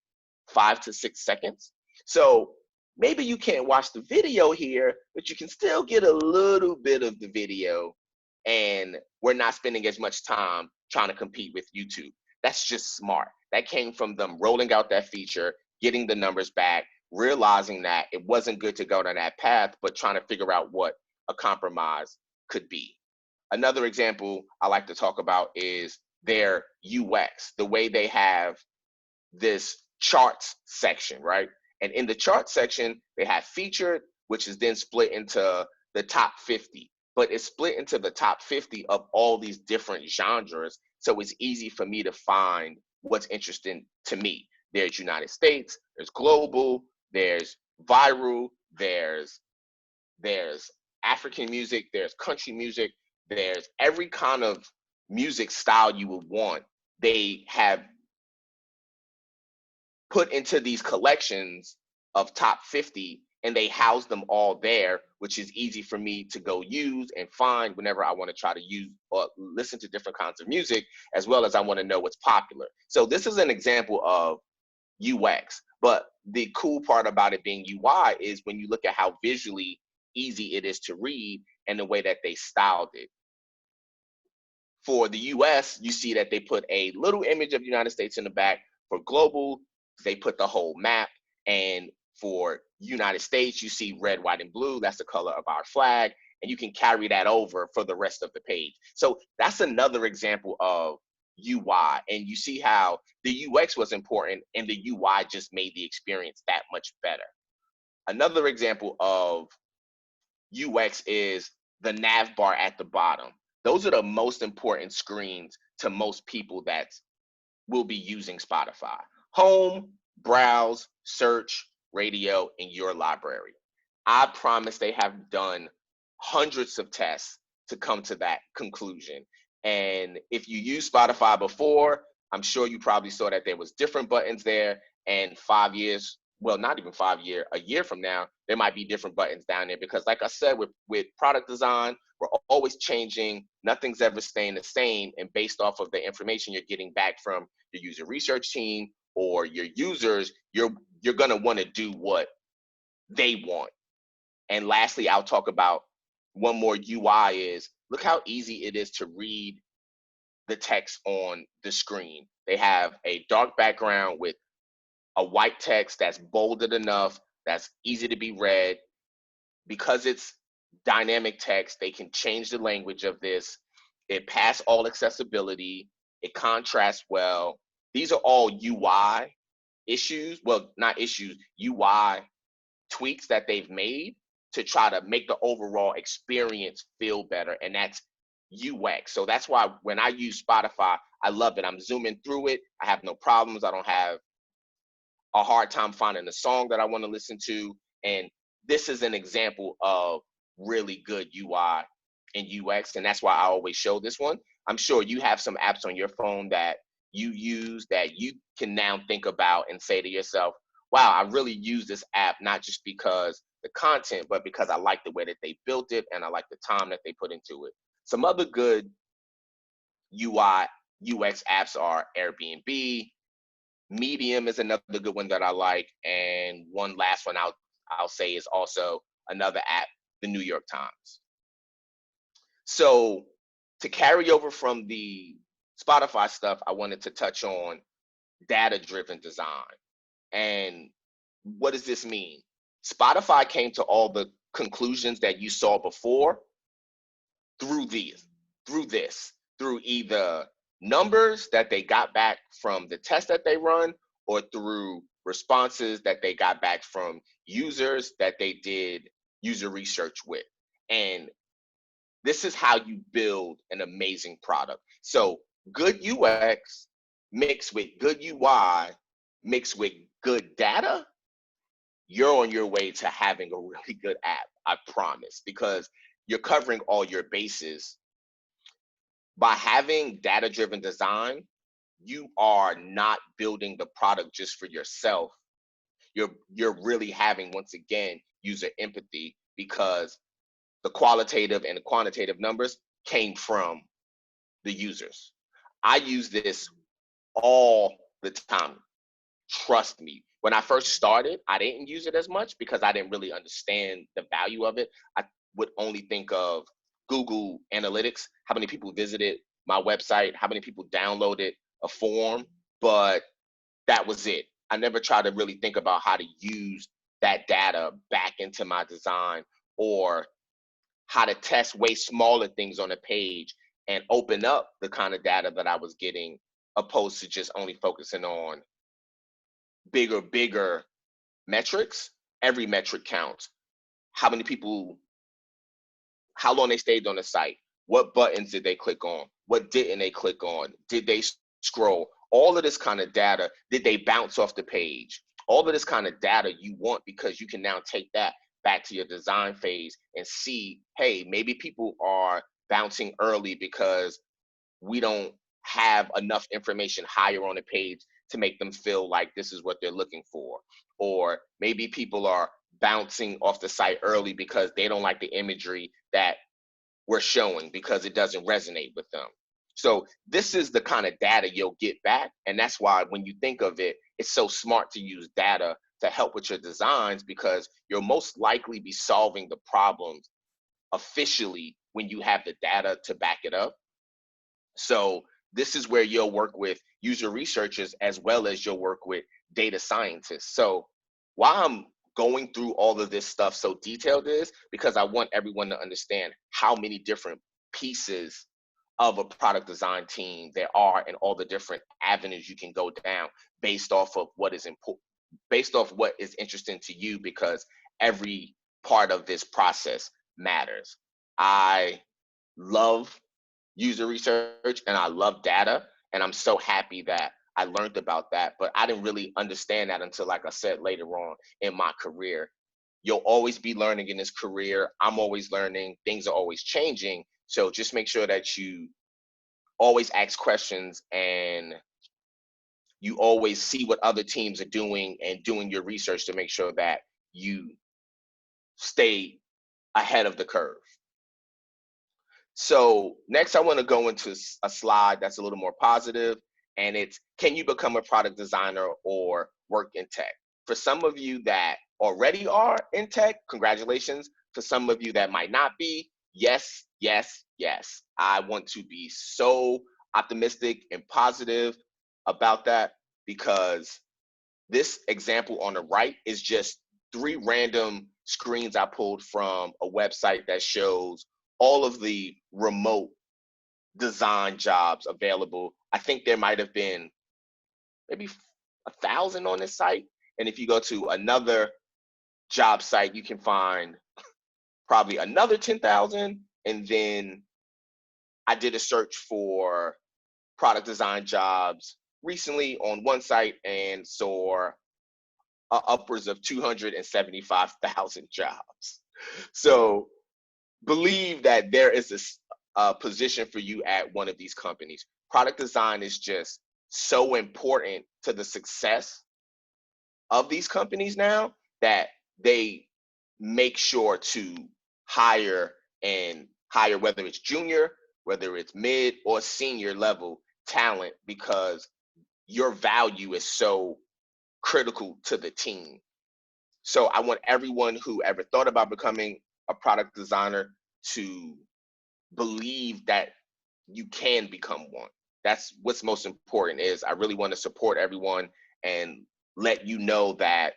5 to 6 seconds. So maybe you can't watch the video here, but you can still get a little bit of the video, and we're not spending as much time trying to compete with YouTube. That's just smart. That came from them rolling out that feature, getting the numbers back, realizing that it wasn't good to go down that path, but trying to figure out what a compromise could be. Another example I like to talk about is their UX, the way they have this charts section, right? And in the chart section, they have featured, which is then split into the top 50, but it's split into the top 50 of all these different genres. So it's easy for me to find what's interesting to me. There's United States, there's global, there's viral, there's African music, there's country music, there's every kind of music style you would want. They have put into these collections of top 50, and they house them all there, which is easy for me to go use and find whenever I want to try to use or listen to different kinds of music, as well as I want to know what's popular. So this is an example of UX, but the cool part about it being UI is when you look at how visually easy it is to read and the way that they styled it. For the US, you see that they put a little image of the United States in the back. For global, they put the whole map. And for United States, you see red, white, and blue. That's the color of our flag. And you can carry that over for the rest of the page. So that's another example of UI. And you see how the UX was important and the UI just made the experience that much better. Another example of UX is the nav bar at the bottom. Those are the most important screens to most people that will be using Spotify. Home, browse, search, radio, and your library. I promise they have done hundreds of tests to come to that conclusion. And if you used Spotify before, I'm sure you probably saw that there was different buttons there, and 5 years, well, not even 5 years, a year from now, there might be different buttons down there, because like I said, with product design, we're always changing. Nothing's ever staying the same. And based off of the information you're getting back from your user research team or your users, you're going to want to do what they want. And lastly, I'll talk about one more UI is, look how easy it is to read the text on the screen. They have a dark background with a white text that's bolded enough, that's easy to be read. Because it's dynamic text, they can change the language of this. It passed all accessibility. It contrasts well. These are all UI issues. Well, not issues, UI tweaks that they've made to try to make the overall experience feel better, and that's UX. So that's why when I use Spotify, I love it. I'm zooming through it. I have no problems. I don't have a hard time finding a song that I want to listen to. And this is an example of really good UI and UX. And that's why I always show this one. I'm sure you have some apps on your phone that you use that you can now think about and say to yourself, wow, I really use this app, not just because the content, but because I like the way that they built it and I like the time that they put into it. Some other good UI, UX apps are Airbnb. Medium is another good one that I like, and one last one I'll say is also another app, the New York Times. So to carry over from the Spotify stuff, I wanted to touch on data-driven design. And what does this mean? Spotify came to all the conclusions that you saw before through either numbers that they got back from the test that they run, or through responses that they got back from users that they did user research with. And this is how you build an amazing product. So good UX mixed with good UI mixed with good data, you're on your way to having a really good app, I promise, because you're covering all your bases. By having data-driven design, you are not building the product just for yourself. You're really having, once again, user empathy, because the qualitative and the quantitative numbers came from the users. I use this all the time. Trust me. When I first started, I didn't use it as much because I didn't really understand the value of it. I would only think of Google Analytics, how many people visited my website, how many people downloaded a form, but that was it. I never tried to really think about how to use that data back into my design, or how to test way smaller things on a page and open up the kind of data that I was getting, opposed to just only focusing on bigger metrics. Every metric counts. How many people, how long they stayed on the site, what buttons did they click on, what didn't they click on, did they scroll, all of this kind of data, did they bounce off the page, all of this kind of data you want, because you can now take that back to your design phase and see, hey, maybe people are bouncing early because we don't have enough information higher on the page to make them feel like this is what they're looking for. Or maybe people are bouncing off the site early because they don't like the imagery that we're showing, because it doesn't resonate with them. So this is the kind of data you'll get back. And that's why when you think of it, it's so smart to use data to help with your designs, because you'll most likely be solving the problems officially when you have the data to back it up. So this is where you'll work with user researchers as well as you'll work with data scientists. So while I'm going through all of this stuff so detailed is because I want everyone to understand how many different pieces of a product design team there are, and all the different avenues you can go down based off of what is important, based off what is interesting to you, because every part of this process matters. I love user research and I love data, and I'm so happy that I learned about that, but I didn't really understand that until, like I said, later on in my career. You'll always be learning in this career. I'm always learning. Things are always changing. So just make sure that you always ask questions, and you always see what other teams are doing and doing your research to make sure that you stay ahead of the curve. So next, I want to go into a slide that's a little more positive, and it's, can you become a product designer or work in tech? For some of you that already are in tech, congratulations. For some of you that might not be, yes, yes, yes. I want to be so optimistic and positive about that, because this example on the right is just 3 random screens I pulled from a website that shows all of the remote design jobs available. I think there might have been maybe 1,000 on this site. And if you go to another job site, you can find probably another 10,000. And then I did a search for product design jobs recently on one site and saw upwards of 275,000 jobs. So believe that there is a position for you at one of these companies. Product design is just so important to the success of these companies now that they make sure to hire whether it's junior, whether it's mid or senior level talent, because your value is so critical to the team. So I want everyone who ever thought about becoming a product designer to believe that you can become one. That's what's most important. Is I really want to support everyone and let you know that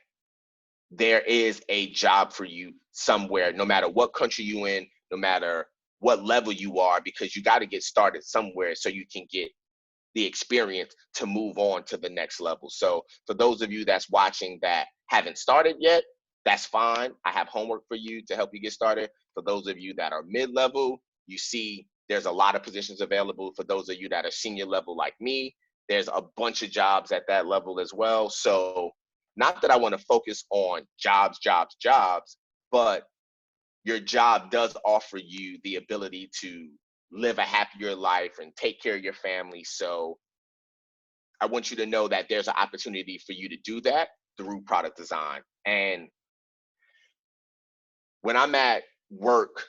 there is a job for you somewhere, no matter what country you in, no matter what level you are, because you got to get started somewhere so you can get the experience to move on to the next level. So for those of you that's watching that haven't started yet, that's fine. I have homework for you to help you get started. For those of you that are mid-level, you see there's a lot of positions available. For those of you that are senior level like me, there's a bunch of jobs at that level as well. So not that I want to focus on jobs, but your job does offer you the ability to live a happier life and take care of your family. So I want you to know that there's an opportunity for you to do that through product design. And when I'm at work,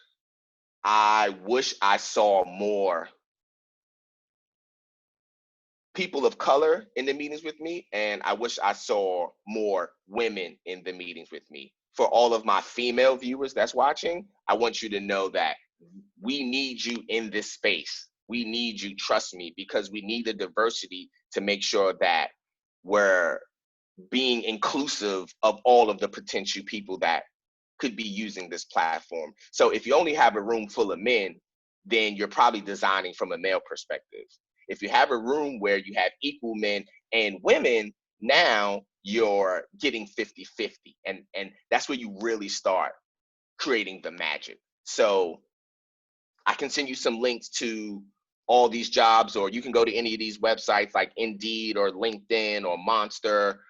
I wish I saw more people of color in the meetings with me, and I wish I saw more women in the meetings with me. For all of my female viewers that's watching, I want you to know that we need you in this space. We need you, trust me, because we need the diversity to make sure that we're being inclusive of all of the potential people that could be using this platform. So if you only have a room full of men, then you're probably designing from a male perspective. If you have a room where you have equal men and women, now you're getting 50-50. And that's where you really start creating the magic. So I can send you some links to all these jobs, or you can go to any of these websites like Indeed or LinkedIn or Monster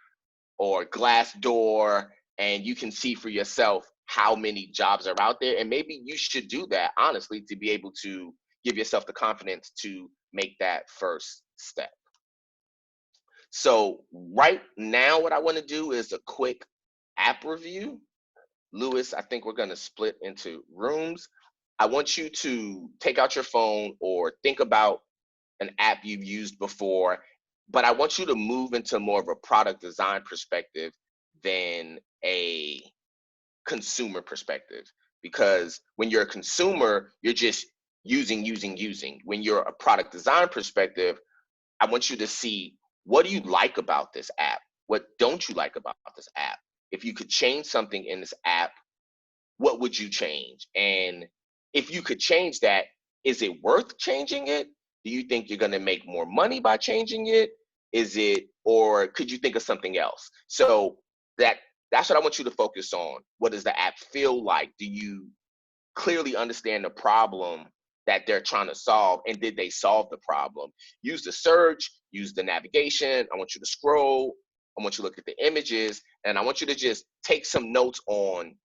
or Glassdoor, and you can see for yourself how many jobs are out there. And maybe you should do that, honestly, to be able to give yourself the confidence to make that first step. So right now, what I want to do is a quick app review. Lewis, I think we're going to split into rooms. I want you to take out your phone or think about an app you've used before, but I want you to move into more of a product design perspective than a consumer perspective. Because when you're a consumer, you're just using. When you're a product design perspective, I want you to see, what do you like about this app? What don't you like about this app? If you could change something in this app, what would you change? And if you could change that, is it worth changing it? Do you think you're going to make more money by changing it? Is it, or could you think of something else? So that's what I want you to focus on. What does the app feel like? Do you clearly understand the problem that they're trying to solve, and did they solve the problem? Use the search, use the navigation. I want you to scroll. I want you to look at the images, and I want you to just take some notes on,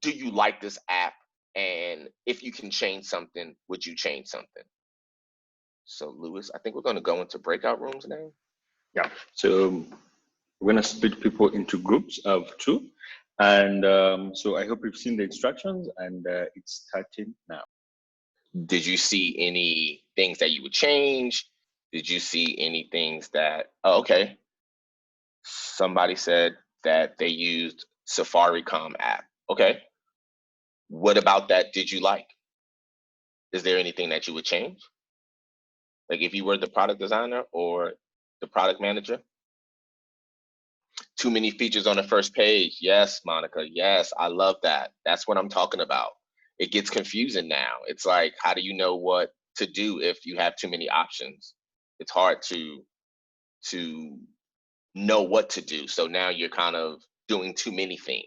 do you like this app? And if you can change something, would you change something? So Lewis, I think we're going to go into breakout rooms now. Yeah, so we're going to split people into groups of 2. And so I hope you've seen the instructions, and it's starting now. Did you see any things that you would change? Did you see any things that, oh, okay. Somebody said that they used Safaricom app. Okay. What about that did you like? Is there anything that you would change? Like if you were the product designer or the product manager? Too many features on the first page. Yes, Monica. Yes, I love that. That's what I'm talking about. It gets confusing now. It's like, how do you know what to do if you have too many options? It's hard to know what to do. So now you're kind of doing too many things.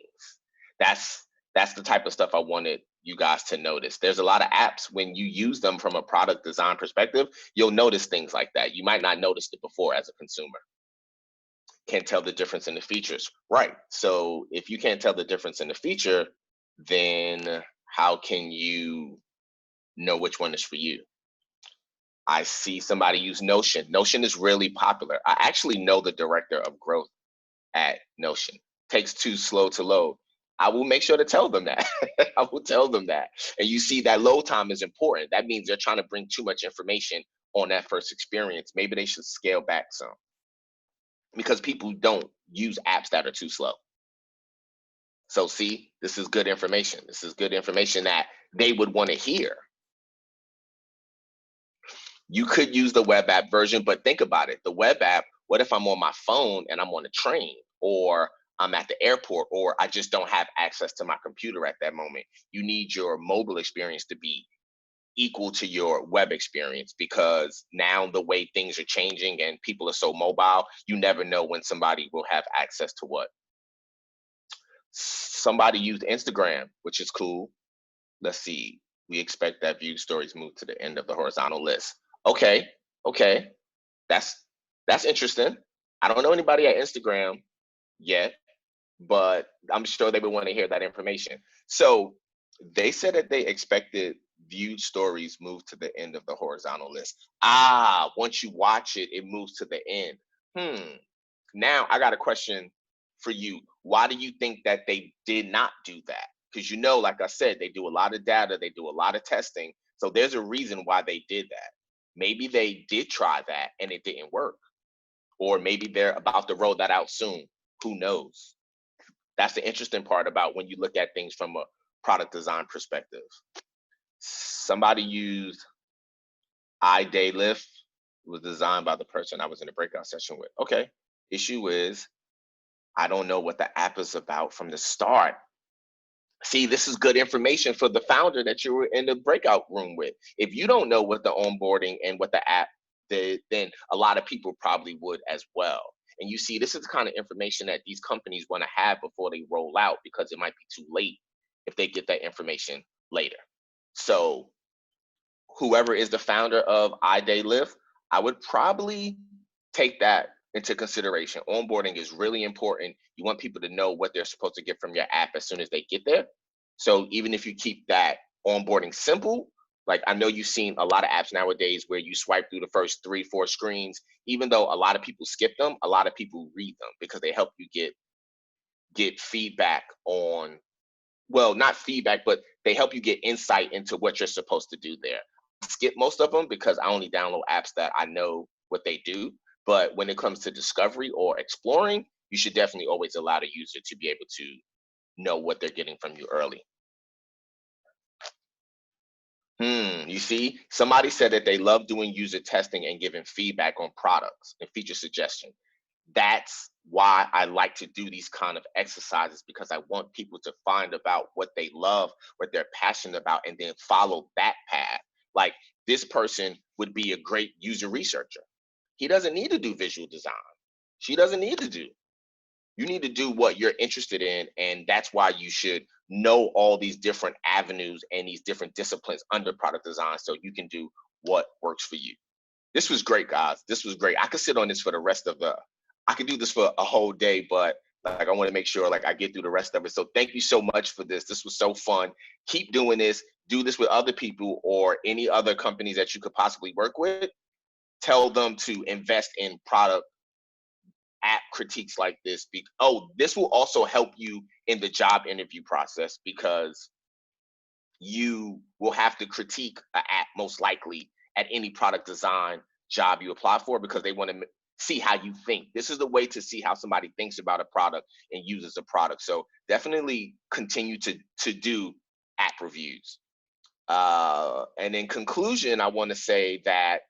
That's the type of stuff I wanted you guys to notice. There's a lot of apps, when you use them from a product design perspective, you'll notice things like that. You might not notice it before as a consumer. Can't tell the difference in the features. Right. So if you can't tell the difference in the feature, then how can you know which one is for you? I see somebody use Notion. Notion is really popular. I actually know the director of growth at Notion. Takes too slow to load. I will make sure to tell them that. I will tell them that. And you see that load time is important. That means they're trying to bring too much information on that first experience. Maybe they should scale back some, because people don't use apps that are too slow. So see, this is good information. This is good information that they would want to hear. You could use the web app version, but think about it. The web app, what if I'm on my phone and I'm on a train, or I'm at the airport, or I just don't have access to my computer at that moment? You need your mobile experience to be equal to your web experience, because now the way things are changing and people are so mobile, you never know when somebody will have access to what. Somebody used Instagram, which is cool. Let's see. We expect that viewed stories move to the end of the horizontal list. Okay, that's interesting. I don't know anybody at Instagram yet, but I'm sure they would want to hear that information. So they said that they expected viewed stories move to the end of the horizontal list. Once you watch it, it moves to the end. Now I got a question for you. Why do you think that they did not do that? Because, like I said, they do a lot of data, they do a lot of testing. So there's a reason why they did that. Maybe they did try that and it didn't work. Or maybe they're about to roll that out soon. Who knows? That's the interesting part about when you look at things from a product design perspective. Somebody used iDayLift. It was designed by the person I was in a breakout session with. Okay. Issue is, I don't know what the app is about from the start. See, this is good information for the founder that you were in the breakout room with. If you don't know what the onboarding and what the app did, then a lot of people probably would as well. And you see, this is the kind of information that these companies want to have before they roll out, because it might be too late if they get that information later. So whoever is the founder of iDayLift, I would probably take that into consideration. Onboarding is really important. You want people to know what they're supposed to get from your app as soon as they get there. So even if you keep that onboarding simple, like I know you've seen a lot of apps nowadays where you swipe through the first 3-4 screens. Even though a lot of people skip them, a lot of people read them because they help you get feedback on, well, not feedback, but they help you get insight into what you're supposed to do there. I skip most of them because I only download apps that I know what they do. But when it comes to discovery or exploring, you should definitely always allow the user to be able to know what they're getting from you early. You see, somebody said that they love doing user testing and giving feedback on products and feature suggestion. That's why I like to do these kind of exercises, because I want people to find about what they love, what they're passionate about, and then follow that path. Like, this person would be a great user researcher. He doesn't need to do visual design. She doesn't need to do. You need to do what you're interested in, and that's why you should know all these different avenues and these different disciplines under product design, so you can do what works for you. This was great, guys. This was great. I could sit on this for the rest of I could do this for a whole day, but like I want to make sure like I get through the rest of it. So thank you so much for this. This was so fun. Keep doing this. Do this with other people or any other companies that you could possibly work with. Tell them to invest in product app critiques like this. This will also help you in the job interview process, because you will have to critique an app most likely at any product design job you apply for, because they want to see how you think. This is the way to see how somebody thinks about a product and uses a product. So definitely continue to do app reviews. And in conclusion, I want to say that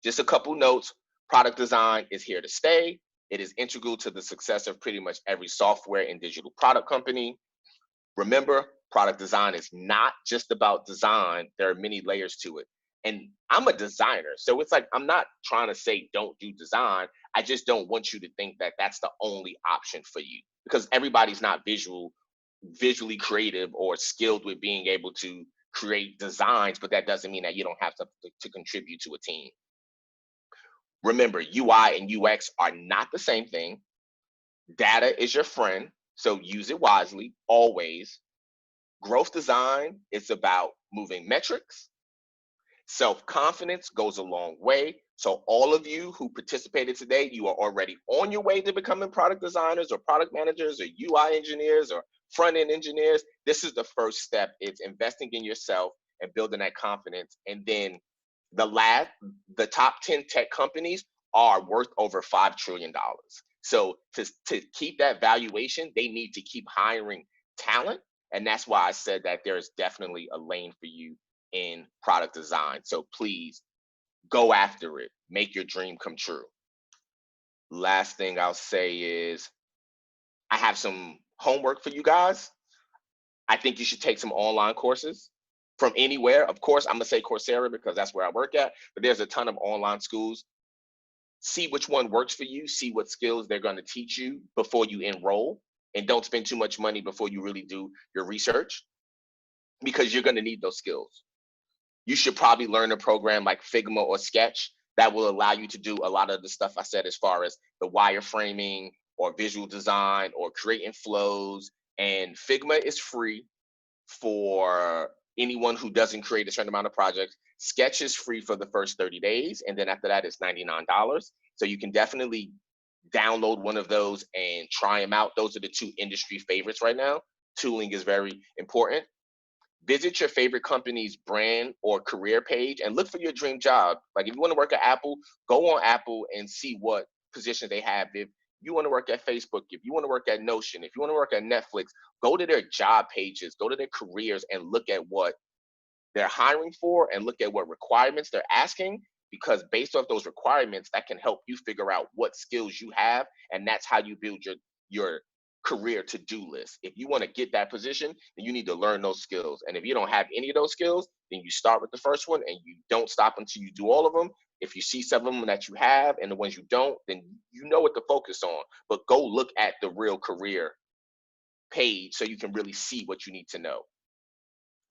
just a couple notes. Product design is here to stay. It is integral to the success of pretty much every software and digital product company. Remember, product design is not just about design. There are many layers to it. And I'm a designer, so it's like, I'm not trying to say don't do design. I just don't want you to think that that's the only option for you, because everybody's not visual visually creative or skilled with being able to create designs, but that doesn't mean that you don't have to contribute to a team. Remember, UI and UX are not the same thing. Data is your friend, so use it wisely, always. Growth design is about moving metrics. Self-confidence goes a long way. So all of you who participated today, you are already on your way to becoming product designers or product managers or UI engineers or front-end engineers. This is the first step. It's investing in yourself and building that confidence. And then the top 10 tech companies are worth over $5 trillion. So to keep that valuation, they need to keep hiring talent. And that's why I said that there's definitely a lane for you in product design. So please go after it. Make your dream come true. Last thing I'll say is I have some homework for you guys. I think you should take some online courses from anywhere. Of course, I'm going to say Coursera because that's where I work at, but there's a ton of online schools. See which one works for you. See what skills they're going to teach you before you enroll. And don't spend too much money before you really do your research because you're going to need those skills. You should probably learn a program like Figma or Sketch that will allow you to do a lot of the stuff I said as far as the wireframing or visual design or creating flows. And Figma is free for anyone who doesn't create a certain amount of projects. Sketch is free for the first 30 days. And then after that, it's $99. So you can definitely download one of those and try them out. Those are the two industry favorites right now. Tooling is very important. Visit your favorite company's brand or career page and look for your dream job. Like if you want to work at Apple, go on Apple and see what positions they have. If you want to work at Facebook, if you want to work at Notion, if you want to work at Netflix, go to their job pages, go to their careers and look at what they're hiring for and look at what requirements they're asking, because based off those requirements, that can help you figure out what skills you have. And that's how you build your career to-do list. If you want to get that position, then you need to learn those skills. And if you don't have any of those skills, then you start with the first one and you don't stop until you do all of them. If you see some of them that you have and the ones you don't, then you know what to focus on. But go look at the real career page so you can really see what you need to know.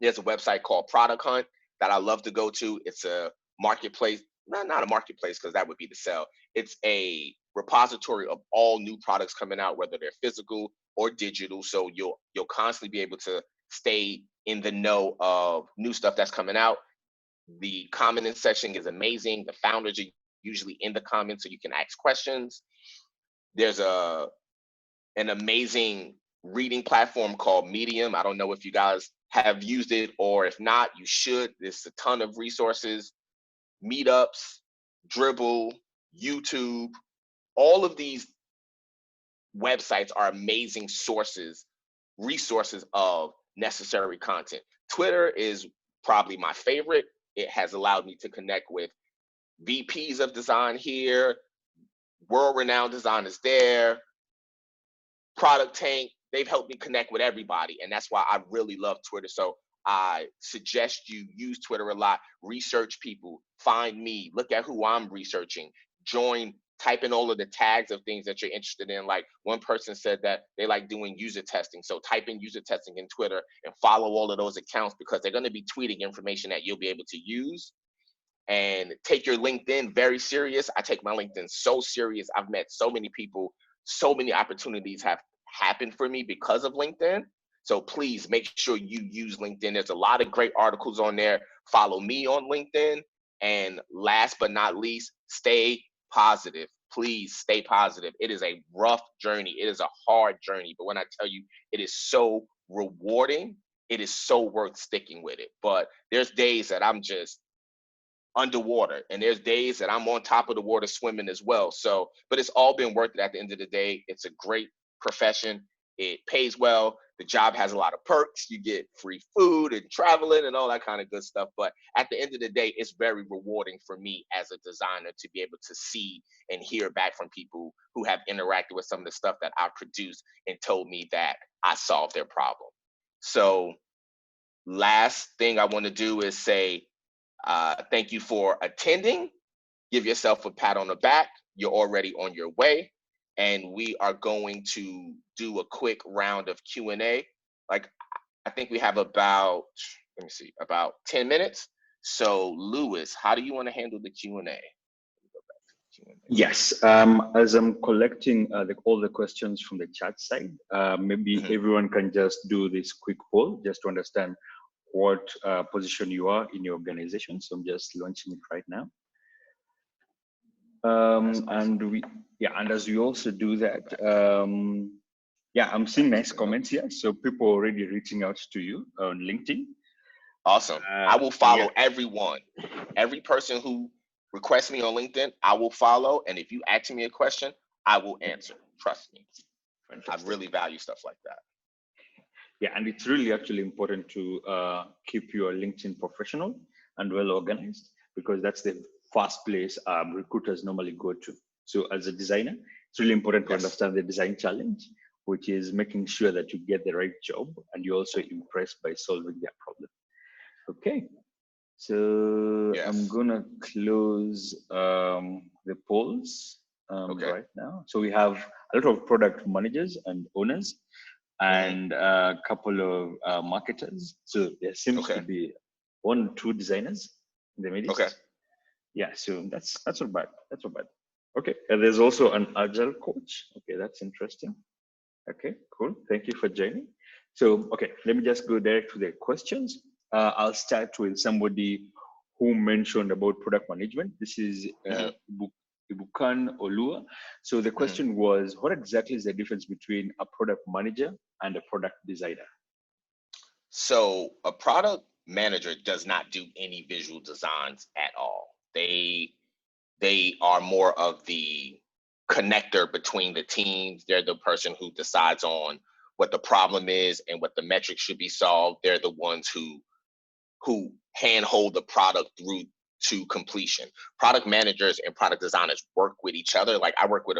There's a website called Product Hunt that I love to go to. It's a marketplace, not a marketplace because that would be the sell. It's a repository of all new products coming out, whether they're physical or digital. So you'll constantly be able to stay in the know of new stuff that's coming out. The commenting section is amazing. The founders are usually in the comments so you can ask questions. There's an amazing reading platform called Medium. I don't know if you guys have used it or if not, you should. There's a ton of resources, meetups, Dribble, YouTube. All of these websites are amazing resources of necessary content. Twitter is probably my favorite. It has allowed me to connect with VPs of design here, world-renowned designers there, ProductTank. They've helped me connect with everybody, and that's why I really love Twitter. So I suggest you use Twitter a lot. Research people, find me, look at who I'm researching, type in all of the tags of things that you're interested in. Like one person said that they like doing user testing. So type in user testing in Twitter and follow all of those accounts because they're going to be tweeting information that you'll be able to use. And take your LinkedIn very serious. I take my LinkedIn so serious. I've met so many people, so many opportunities have happened for me because of LinkedIn. So please make sure you use LinkedIn. There's a lot of great articles on there. Follow me on LinkedIn. And last but not least, stay positive. Please stay positive. It is a rough journey. It is a hard journey. But when I tell you it is so rewarding, it is so worth sticking with it. But there's days that I'm just underwater and there's days that I'm on top of the water swimming as well. So, but it's all been worth it at the end of the day. It's a great profession. It pays well. The job has a lot of perks. You get free food and traveling and all that kind of good stuff. But at the end of the day, it's very rewarding for me as a designer to be able to see and hear back from people who have interacted with some of the stuff that I produced and told me that I solved their problem. So last thing I want to do is say, thank you for attending. Give yourself a pat on the back. You're already on your way. And we are going to do a quick round of Q&A. like, I think we have about, let me see, about 10 minutes. So Lewis, how do you want to handle the Q&A? Yes, as I'm collecting all the questions from the chat side, maybe everyone can just do this quick poll just to understand what position you are in your organization. So I'm just launching it right now. Awesome. And as we also do that, yeah, I'm seeing nice comments here. So people already reaching out to you on LinkedIn. Awesome. I will follow everyone. Every person who requests me on LinkedIn, I will follow. And if you ask me a question, I will answer. Trust me. Fantastic. I really value stuff like that. Yeah, and it's really actually important to keep your LinkedIn professional and well organized, because that's the first place recruiters normally go to. So as a designer, it's really important to understand the design challenge, which is making sure that you get the right job and you're also impressed by solving their problem. Okay, so I'm gonna close the polls right now. So we have a lot of product managers and owners and a couple of marketers. So there seems to be 1 or 2 designers in the midst. Yeah, so that's not bad. That's not bad. Okay, and there's also an agile coach. Okay, that's interesting. Okay, cool. Thank you for joining. So, okay, let me just go direct to the questions. I'll start with somebody who mentioned about product management. This is Ibukan Olua. So the question was, what exactly is the difference between a product manager and a product designer? So a product manager does not do any visual designs at all. They are more of the connector between the teams. They're the person who decides on what the problem is and what the metrics should be solved. They're the ones who handhold the product through to completion. Product managers and product designers work with each other. Like I work with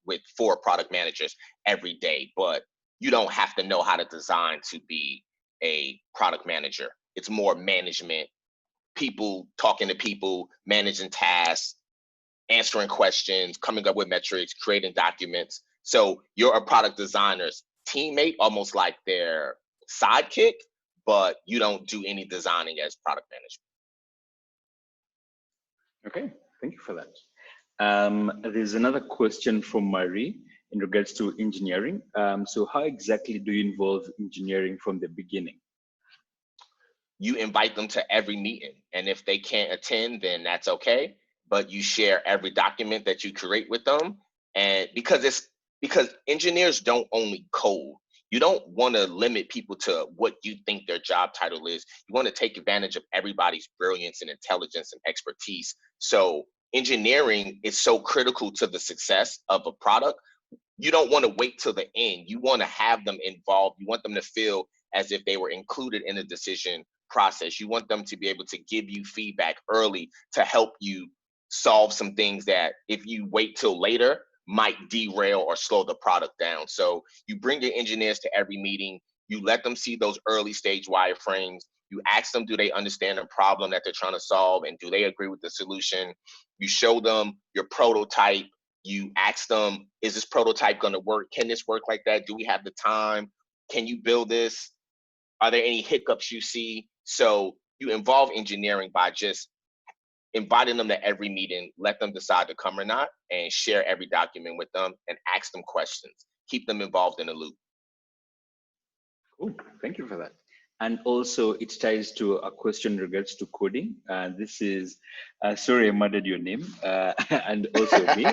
with 4 product managers every day, but you don't have to know how to design to be a product manager. It's more management, people talking to people, managing tasks, answering questions, coming up with metrics, creating documents. So you're a product designer's teammate, almost like their sidekick, but you don't do any designing as product management. Okay, thank you for that. There's another question from Marie in regards to engineering. So how exactly do you involve engineering from the beginning? You invite them to every meeting, and if they can't attend, then that's okay. But you share every document that you create with them, and because engineers don't only code. You don't want to limit people to what you think their job title is. You want to take advantage of everybody's brilliance and intelligence and expertise. So engineering is so critical to the success of a product. You don't want to wait till the end. You want to have them involved. You want them to feel as if they were included in the decision process. You want them to be able to give you feedback early to help you solve some things that if you wait till later might derail or slow the product down. So you bring your engineers to every meeting. You let them see those early stage wireframes. You ask them, do they understand the problem that they're trying to solve? And do they agree with the solution? You show them your prototype. You ask them, is this prototype going to work? Can this work like that? Do we have the time? Can you build this? Are there any hiccups you see? So you involve engineering by just inviting them to every meeting, let them decide to come or not, and share every document with them and ask them questions. Keep them involved in the loop. Cool, thank you for that. And also it ties to a question in regards to coding. This is, sorry, I murdered your name, and also me.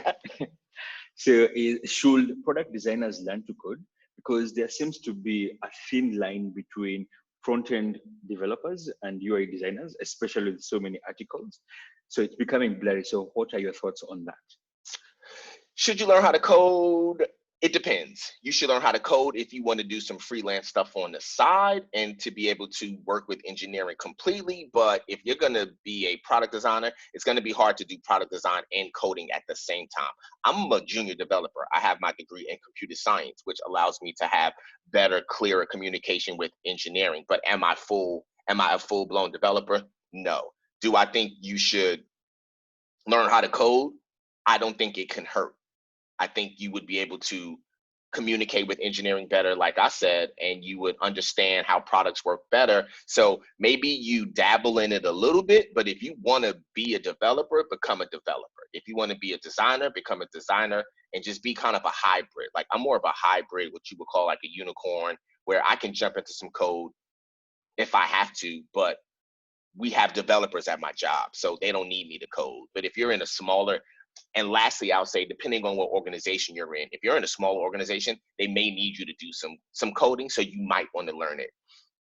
So should product designers learn to code? Because there seems to be a thin line between front-end developers and UI designers, especially with so many articles. So it's becoming blurry. So what are your thoughts on that? Should you learn how to code? It depends. You should learn how to code if you want to do some freelance stuff on the side and to be able to work with engineering completely. But if you're going to be a product designer, it's going to be hard to do product design and coding at the same time. I'm a junior developer. I have my degree in computer science, which allows me to have better, clearer communication with engineering. But am I a full-blown developer? No. Do I think you should learn how to code? I don't think it can hurt. I think you would be able to communicate with engineering better, like I said, and you would understand how products work better. So maybe you dabble in it a little bit, but if you want to be a developer, become a developer. If you want to be a designer, become a designer, and just be kind of a hybrid. Like I'm more of a hybrid, what you would call like a unicorn, where I can jump into some code if I have to, but we have developers at my job, so they don't need me to code. But if you're in a smaller, and lastly, I'll say, depending on what organization you're in, if you're in a smaller organization, they may need you to do some coding, so you might want to learn it.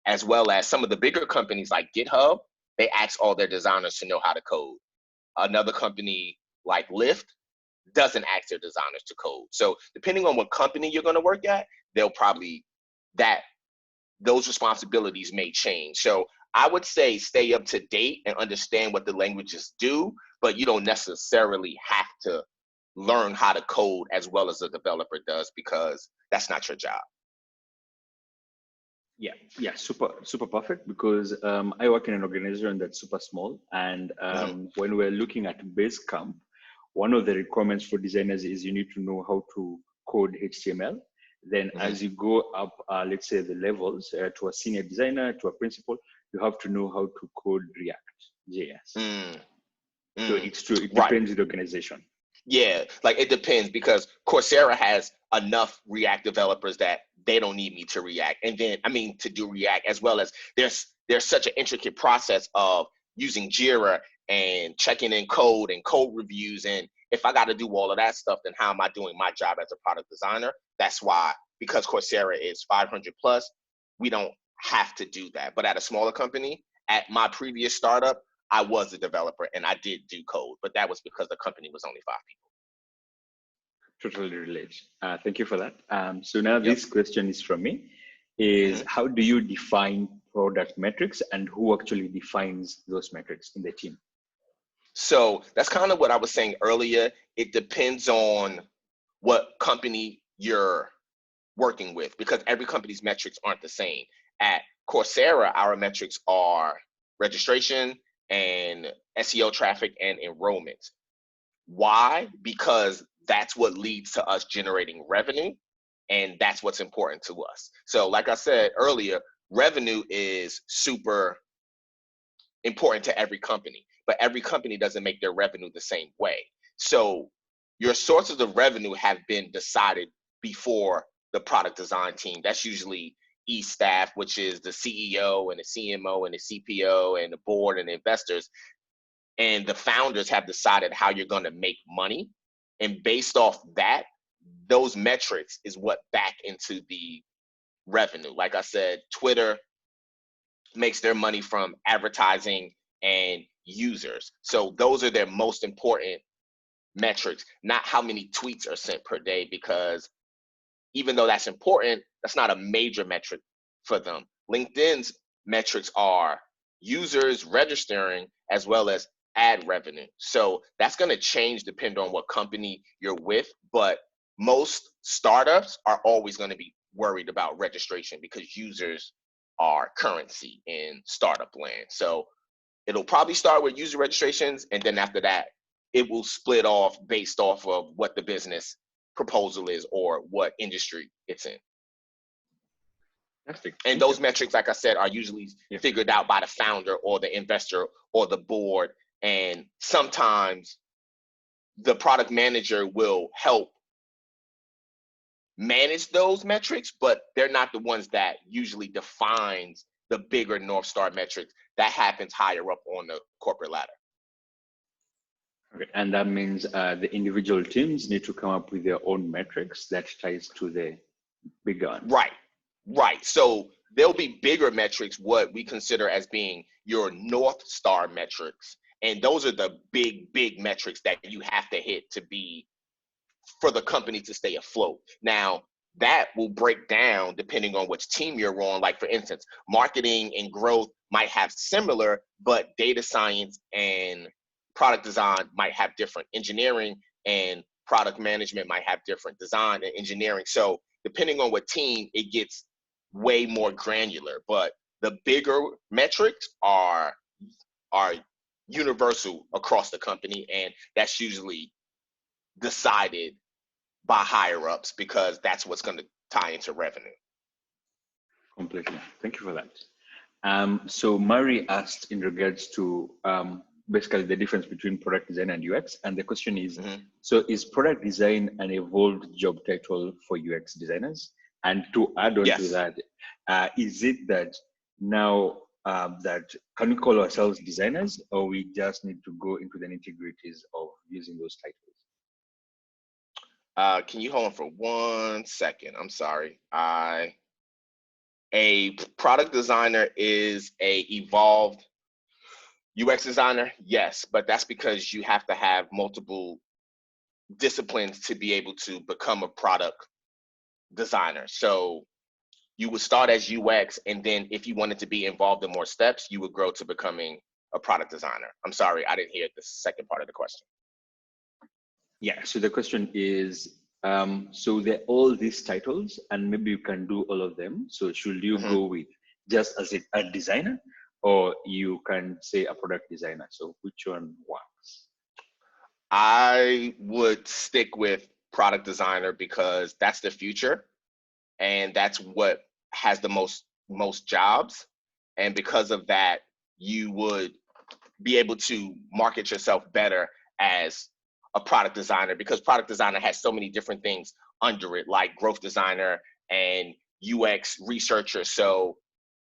As well as some of the bigger companies like GitHub, they ask all their designers to know how to code. Another company like Lyft doesn't ask their designers to code. So depending on what company you're going to work at, they'll probably, those responsibilities may change. So I would say stay up to date and understand what the languages do, but you don't necessarily have to learn how to code as well as a developer does, because that's not your job. Yeah, super perfect, because I work in an organization that's super small, and when we're looking at Basecamp, one of the requirements for designers is you need to know how to code HTML. Then as you go up, let's say the levels to a senior designer, to a principal, you have to know how to code React.js. So it's true, it depends on the organization. Yeah, like it depends, because Coursera has enough React developers that they don't need me to React. And then, to do React, as well as there's such an intricate process of using Jira and checking in code and code reviews. And if I got to do all of that stuff, then how am I doing my job as a product designer? That's why, because Coursera is 500 plus, we don't have to do that. But at a smaller company, at my previous startup, I was a developer and I did do code, but that was because the company was only 5 people. Totally relate. Thank you for that. So now this question is from me, is how do you define product metrics, and who actually defines those metrics in the team? So that's kind of what I was saying earlier. It depends on what company you're working with, because every company's metrics aren't the same. At Coursera, our metrics are registration and SEO traffic and enrollment. Why? Because that's what leads to us generating revenue, and that's what's important to us. So like I said earlier, revenue is super important to every company, but every company doesn't make their revenue the same way. So your sources of revenue have been decided before the product design team. That's usually E-staff, which is the CEO and the CMO and the CPO and the board and the investors. And the founders have decided how you're going to make money. And based off that, those metrics is what back into the revenue. Like I said, Twitter makes their money from advertising and users. So those are their most important metrics, not how many tweets are sent per day, because even though that's important, that's not a major metric for them. LinkedIn's metrics are users registering as well as ad revenue. So that's going to change depending on what company you're with, but most startups are always going to be worried about registration, because users are currency in startup land. So it'll probably start with user registrations, and then after that, it will split off based off of what the business proposal is or what industry it's in. And those metrics, like I said, are usually figured out by the founder or the investor or the board. And sometimes the product manager will help manage those metrics, but they're not the ones that usually defines the bigger North Star metrics. That happens higher up on the corporate ladder. Okay. And that means the individual teams need to come up with their own metrics that ties to the bigger ones. Right. So there'll be bigger metrics, what we consider as being your North Star metrics. And those are the big metrics that you have to hit to be, for the company to stay afloat. Now, that will break down depending on which team you're on. Like, for instance, marketing and growth might have similar, but data science and product design might have different. Engineering and product management might have different. Design and engineering. So depending on what team, it gets way more granular. But the bigger metrics are universal across the company, and that's usually decided by higher ups because that's what's going to tie into revenue. Completely. Thank you for that. So Mary asked in regards to basically the difference between product design and UX. And the question is, so is product design an evolved job title for UX designers? And to add on to Yes. that, is it that now that can we call ourselves designers, or we just need to go into the nitty-gritties of using those titles? Can you hold on for 1 second? I'm sorry. A product designer is a evolved UX designer, yes, but that's because you have to have multiple disciplines to be able to become a product designer. So you would start as UX, and then if you wanted to be involved in more steps, you would grow to becoming a product designer. I'm sorry, I didn't hear the second part of the question. Yeah, so the question is, so they're all these titles, and maybe you can do all of them. So should you go with just as a designer, or you can say a product designer? So which one works? I would stick with product designer because that's the future, and that's what has the most jobs. And because of that, you would be able to market yourself better as a product designer, because product designer has so many different things under it, like growth designer and UX researcher. So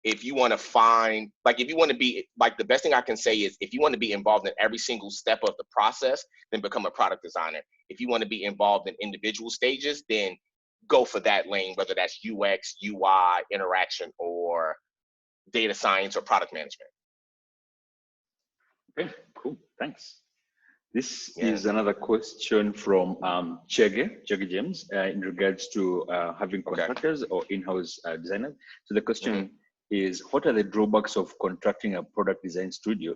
if you want to find, like, if you want to be, like, the best thing I can say is if you want to be involved in every single step of the process, then become a product designer. If you want to be involved in individual stages, then go for that lane, whether that's UX, UI, interaction, or data science or product management. Okay, cool, thanks. This is another question from Chege James in regards to having contractors or in-house designers. So the question is, what are the drawbacks of contracting a product design studio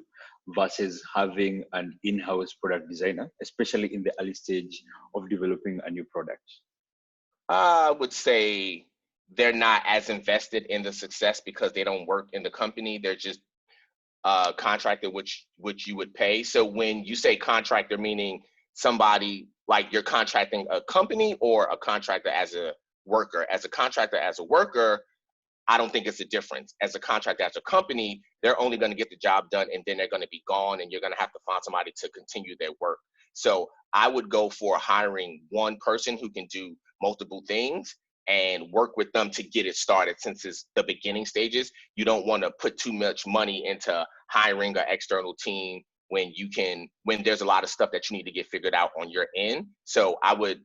versus having an in-house product designer, especially in the early stage of developing a new product? I would say they're not as invested in the success because they don't work in the company. They're just contractor, which you would pay. So when you say contractor, meaning somebody, like, you're contracting a company or a contractor as a worker. As a contractor as a worker, I don't think it's a difference. As a contractor as a company, they're only going to get the job done and then they're going to be gone, and you're going to have to find somebody to continue their work. So I would go for hiring one person who can do multiple things and work with them to get it started. Since it's the beginning stages, you don't want to put too much money into hiring an external team when there's a lot of stuff that you need to get figured out on your end. So I would,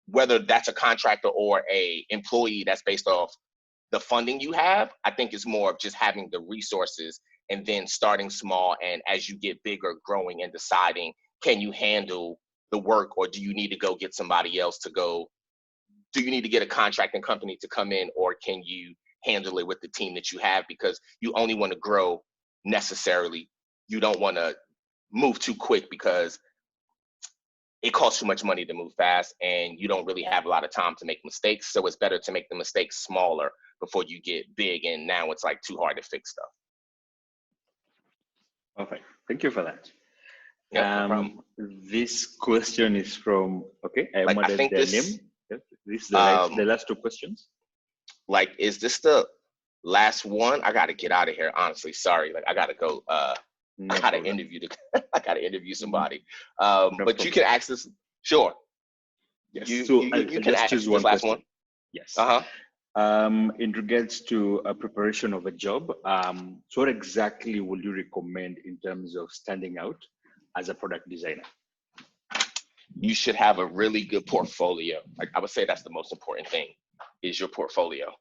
whether that's a contractor or a employee that's based off the funding you have, I think it's more of just having the resources and then starting small, and as you get bigger, growing and deciding, can you handle the work, or do you need to go get somebody else to go? Do you need to get a contracting company to come in, or can you handle it with the team that you have? Because you only want to grow necessarily. You don't want to move too quick because it costs too much money to move fast, and you don't really have a lot of time to make mistakes. So it's better to make the mistakes smaller before you get big, and now it's like too hard to fix stuff. Perfect. Thank you for that. Yeah, no problem. This question is from, I added their name. This is the last two questions. Like, is this the last one? I got to get out of here, honestly. Sorry. Like, I got to go. I got to interview somebody. But you can ask this. Sure. Yes. You can ask this last question. One. Yes. In regards to a preparation of a job, so what exactly would you recommend in terms of standing out as a product designer? You should have a really good portfolio. Like, I would say that's the most important thing, is your portfolio,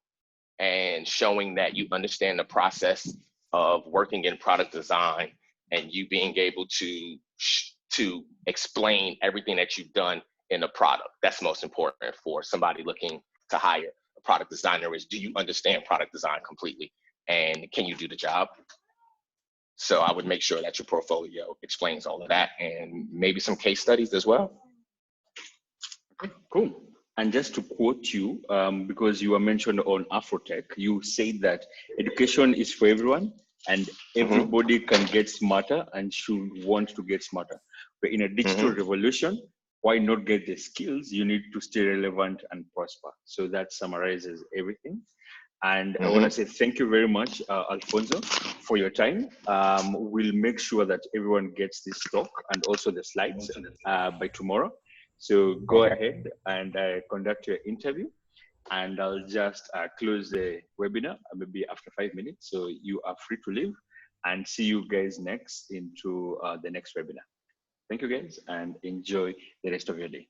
and showing that you understand the process of working in product design, and you being able to explain everything that you've done in a product. That's most important for somebody looking to hire a product designer, is, do you understand product design completely, and can you do the job? So I would make sure that your portfolio explains all of that, and maybe some case studies as well. Okay, cool. And just to quote you, because you were mentioned on Afrotech, you said that education is for everyone, and everybody can get smarter and should want to get smarter. But in a digital revolution, why not get the skills? You need to stay relevant and prosper. So that summarizes everything. And I want to say thank you very much, Alfonso, for your time. We'll make sure that everyone gets this talk and also the slides by tomorrow. So go ahead and conduct your interview. And I'll just close the webinar maybe after 5 minutes. So you are free to leave, and see you guys next into the next webinar. Thank you guys, and enjoy the rest of your day.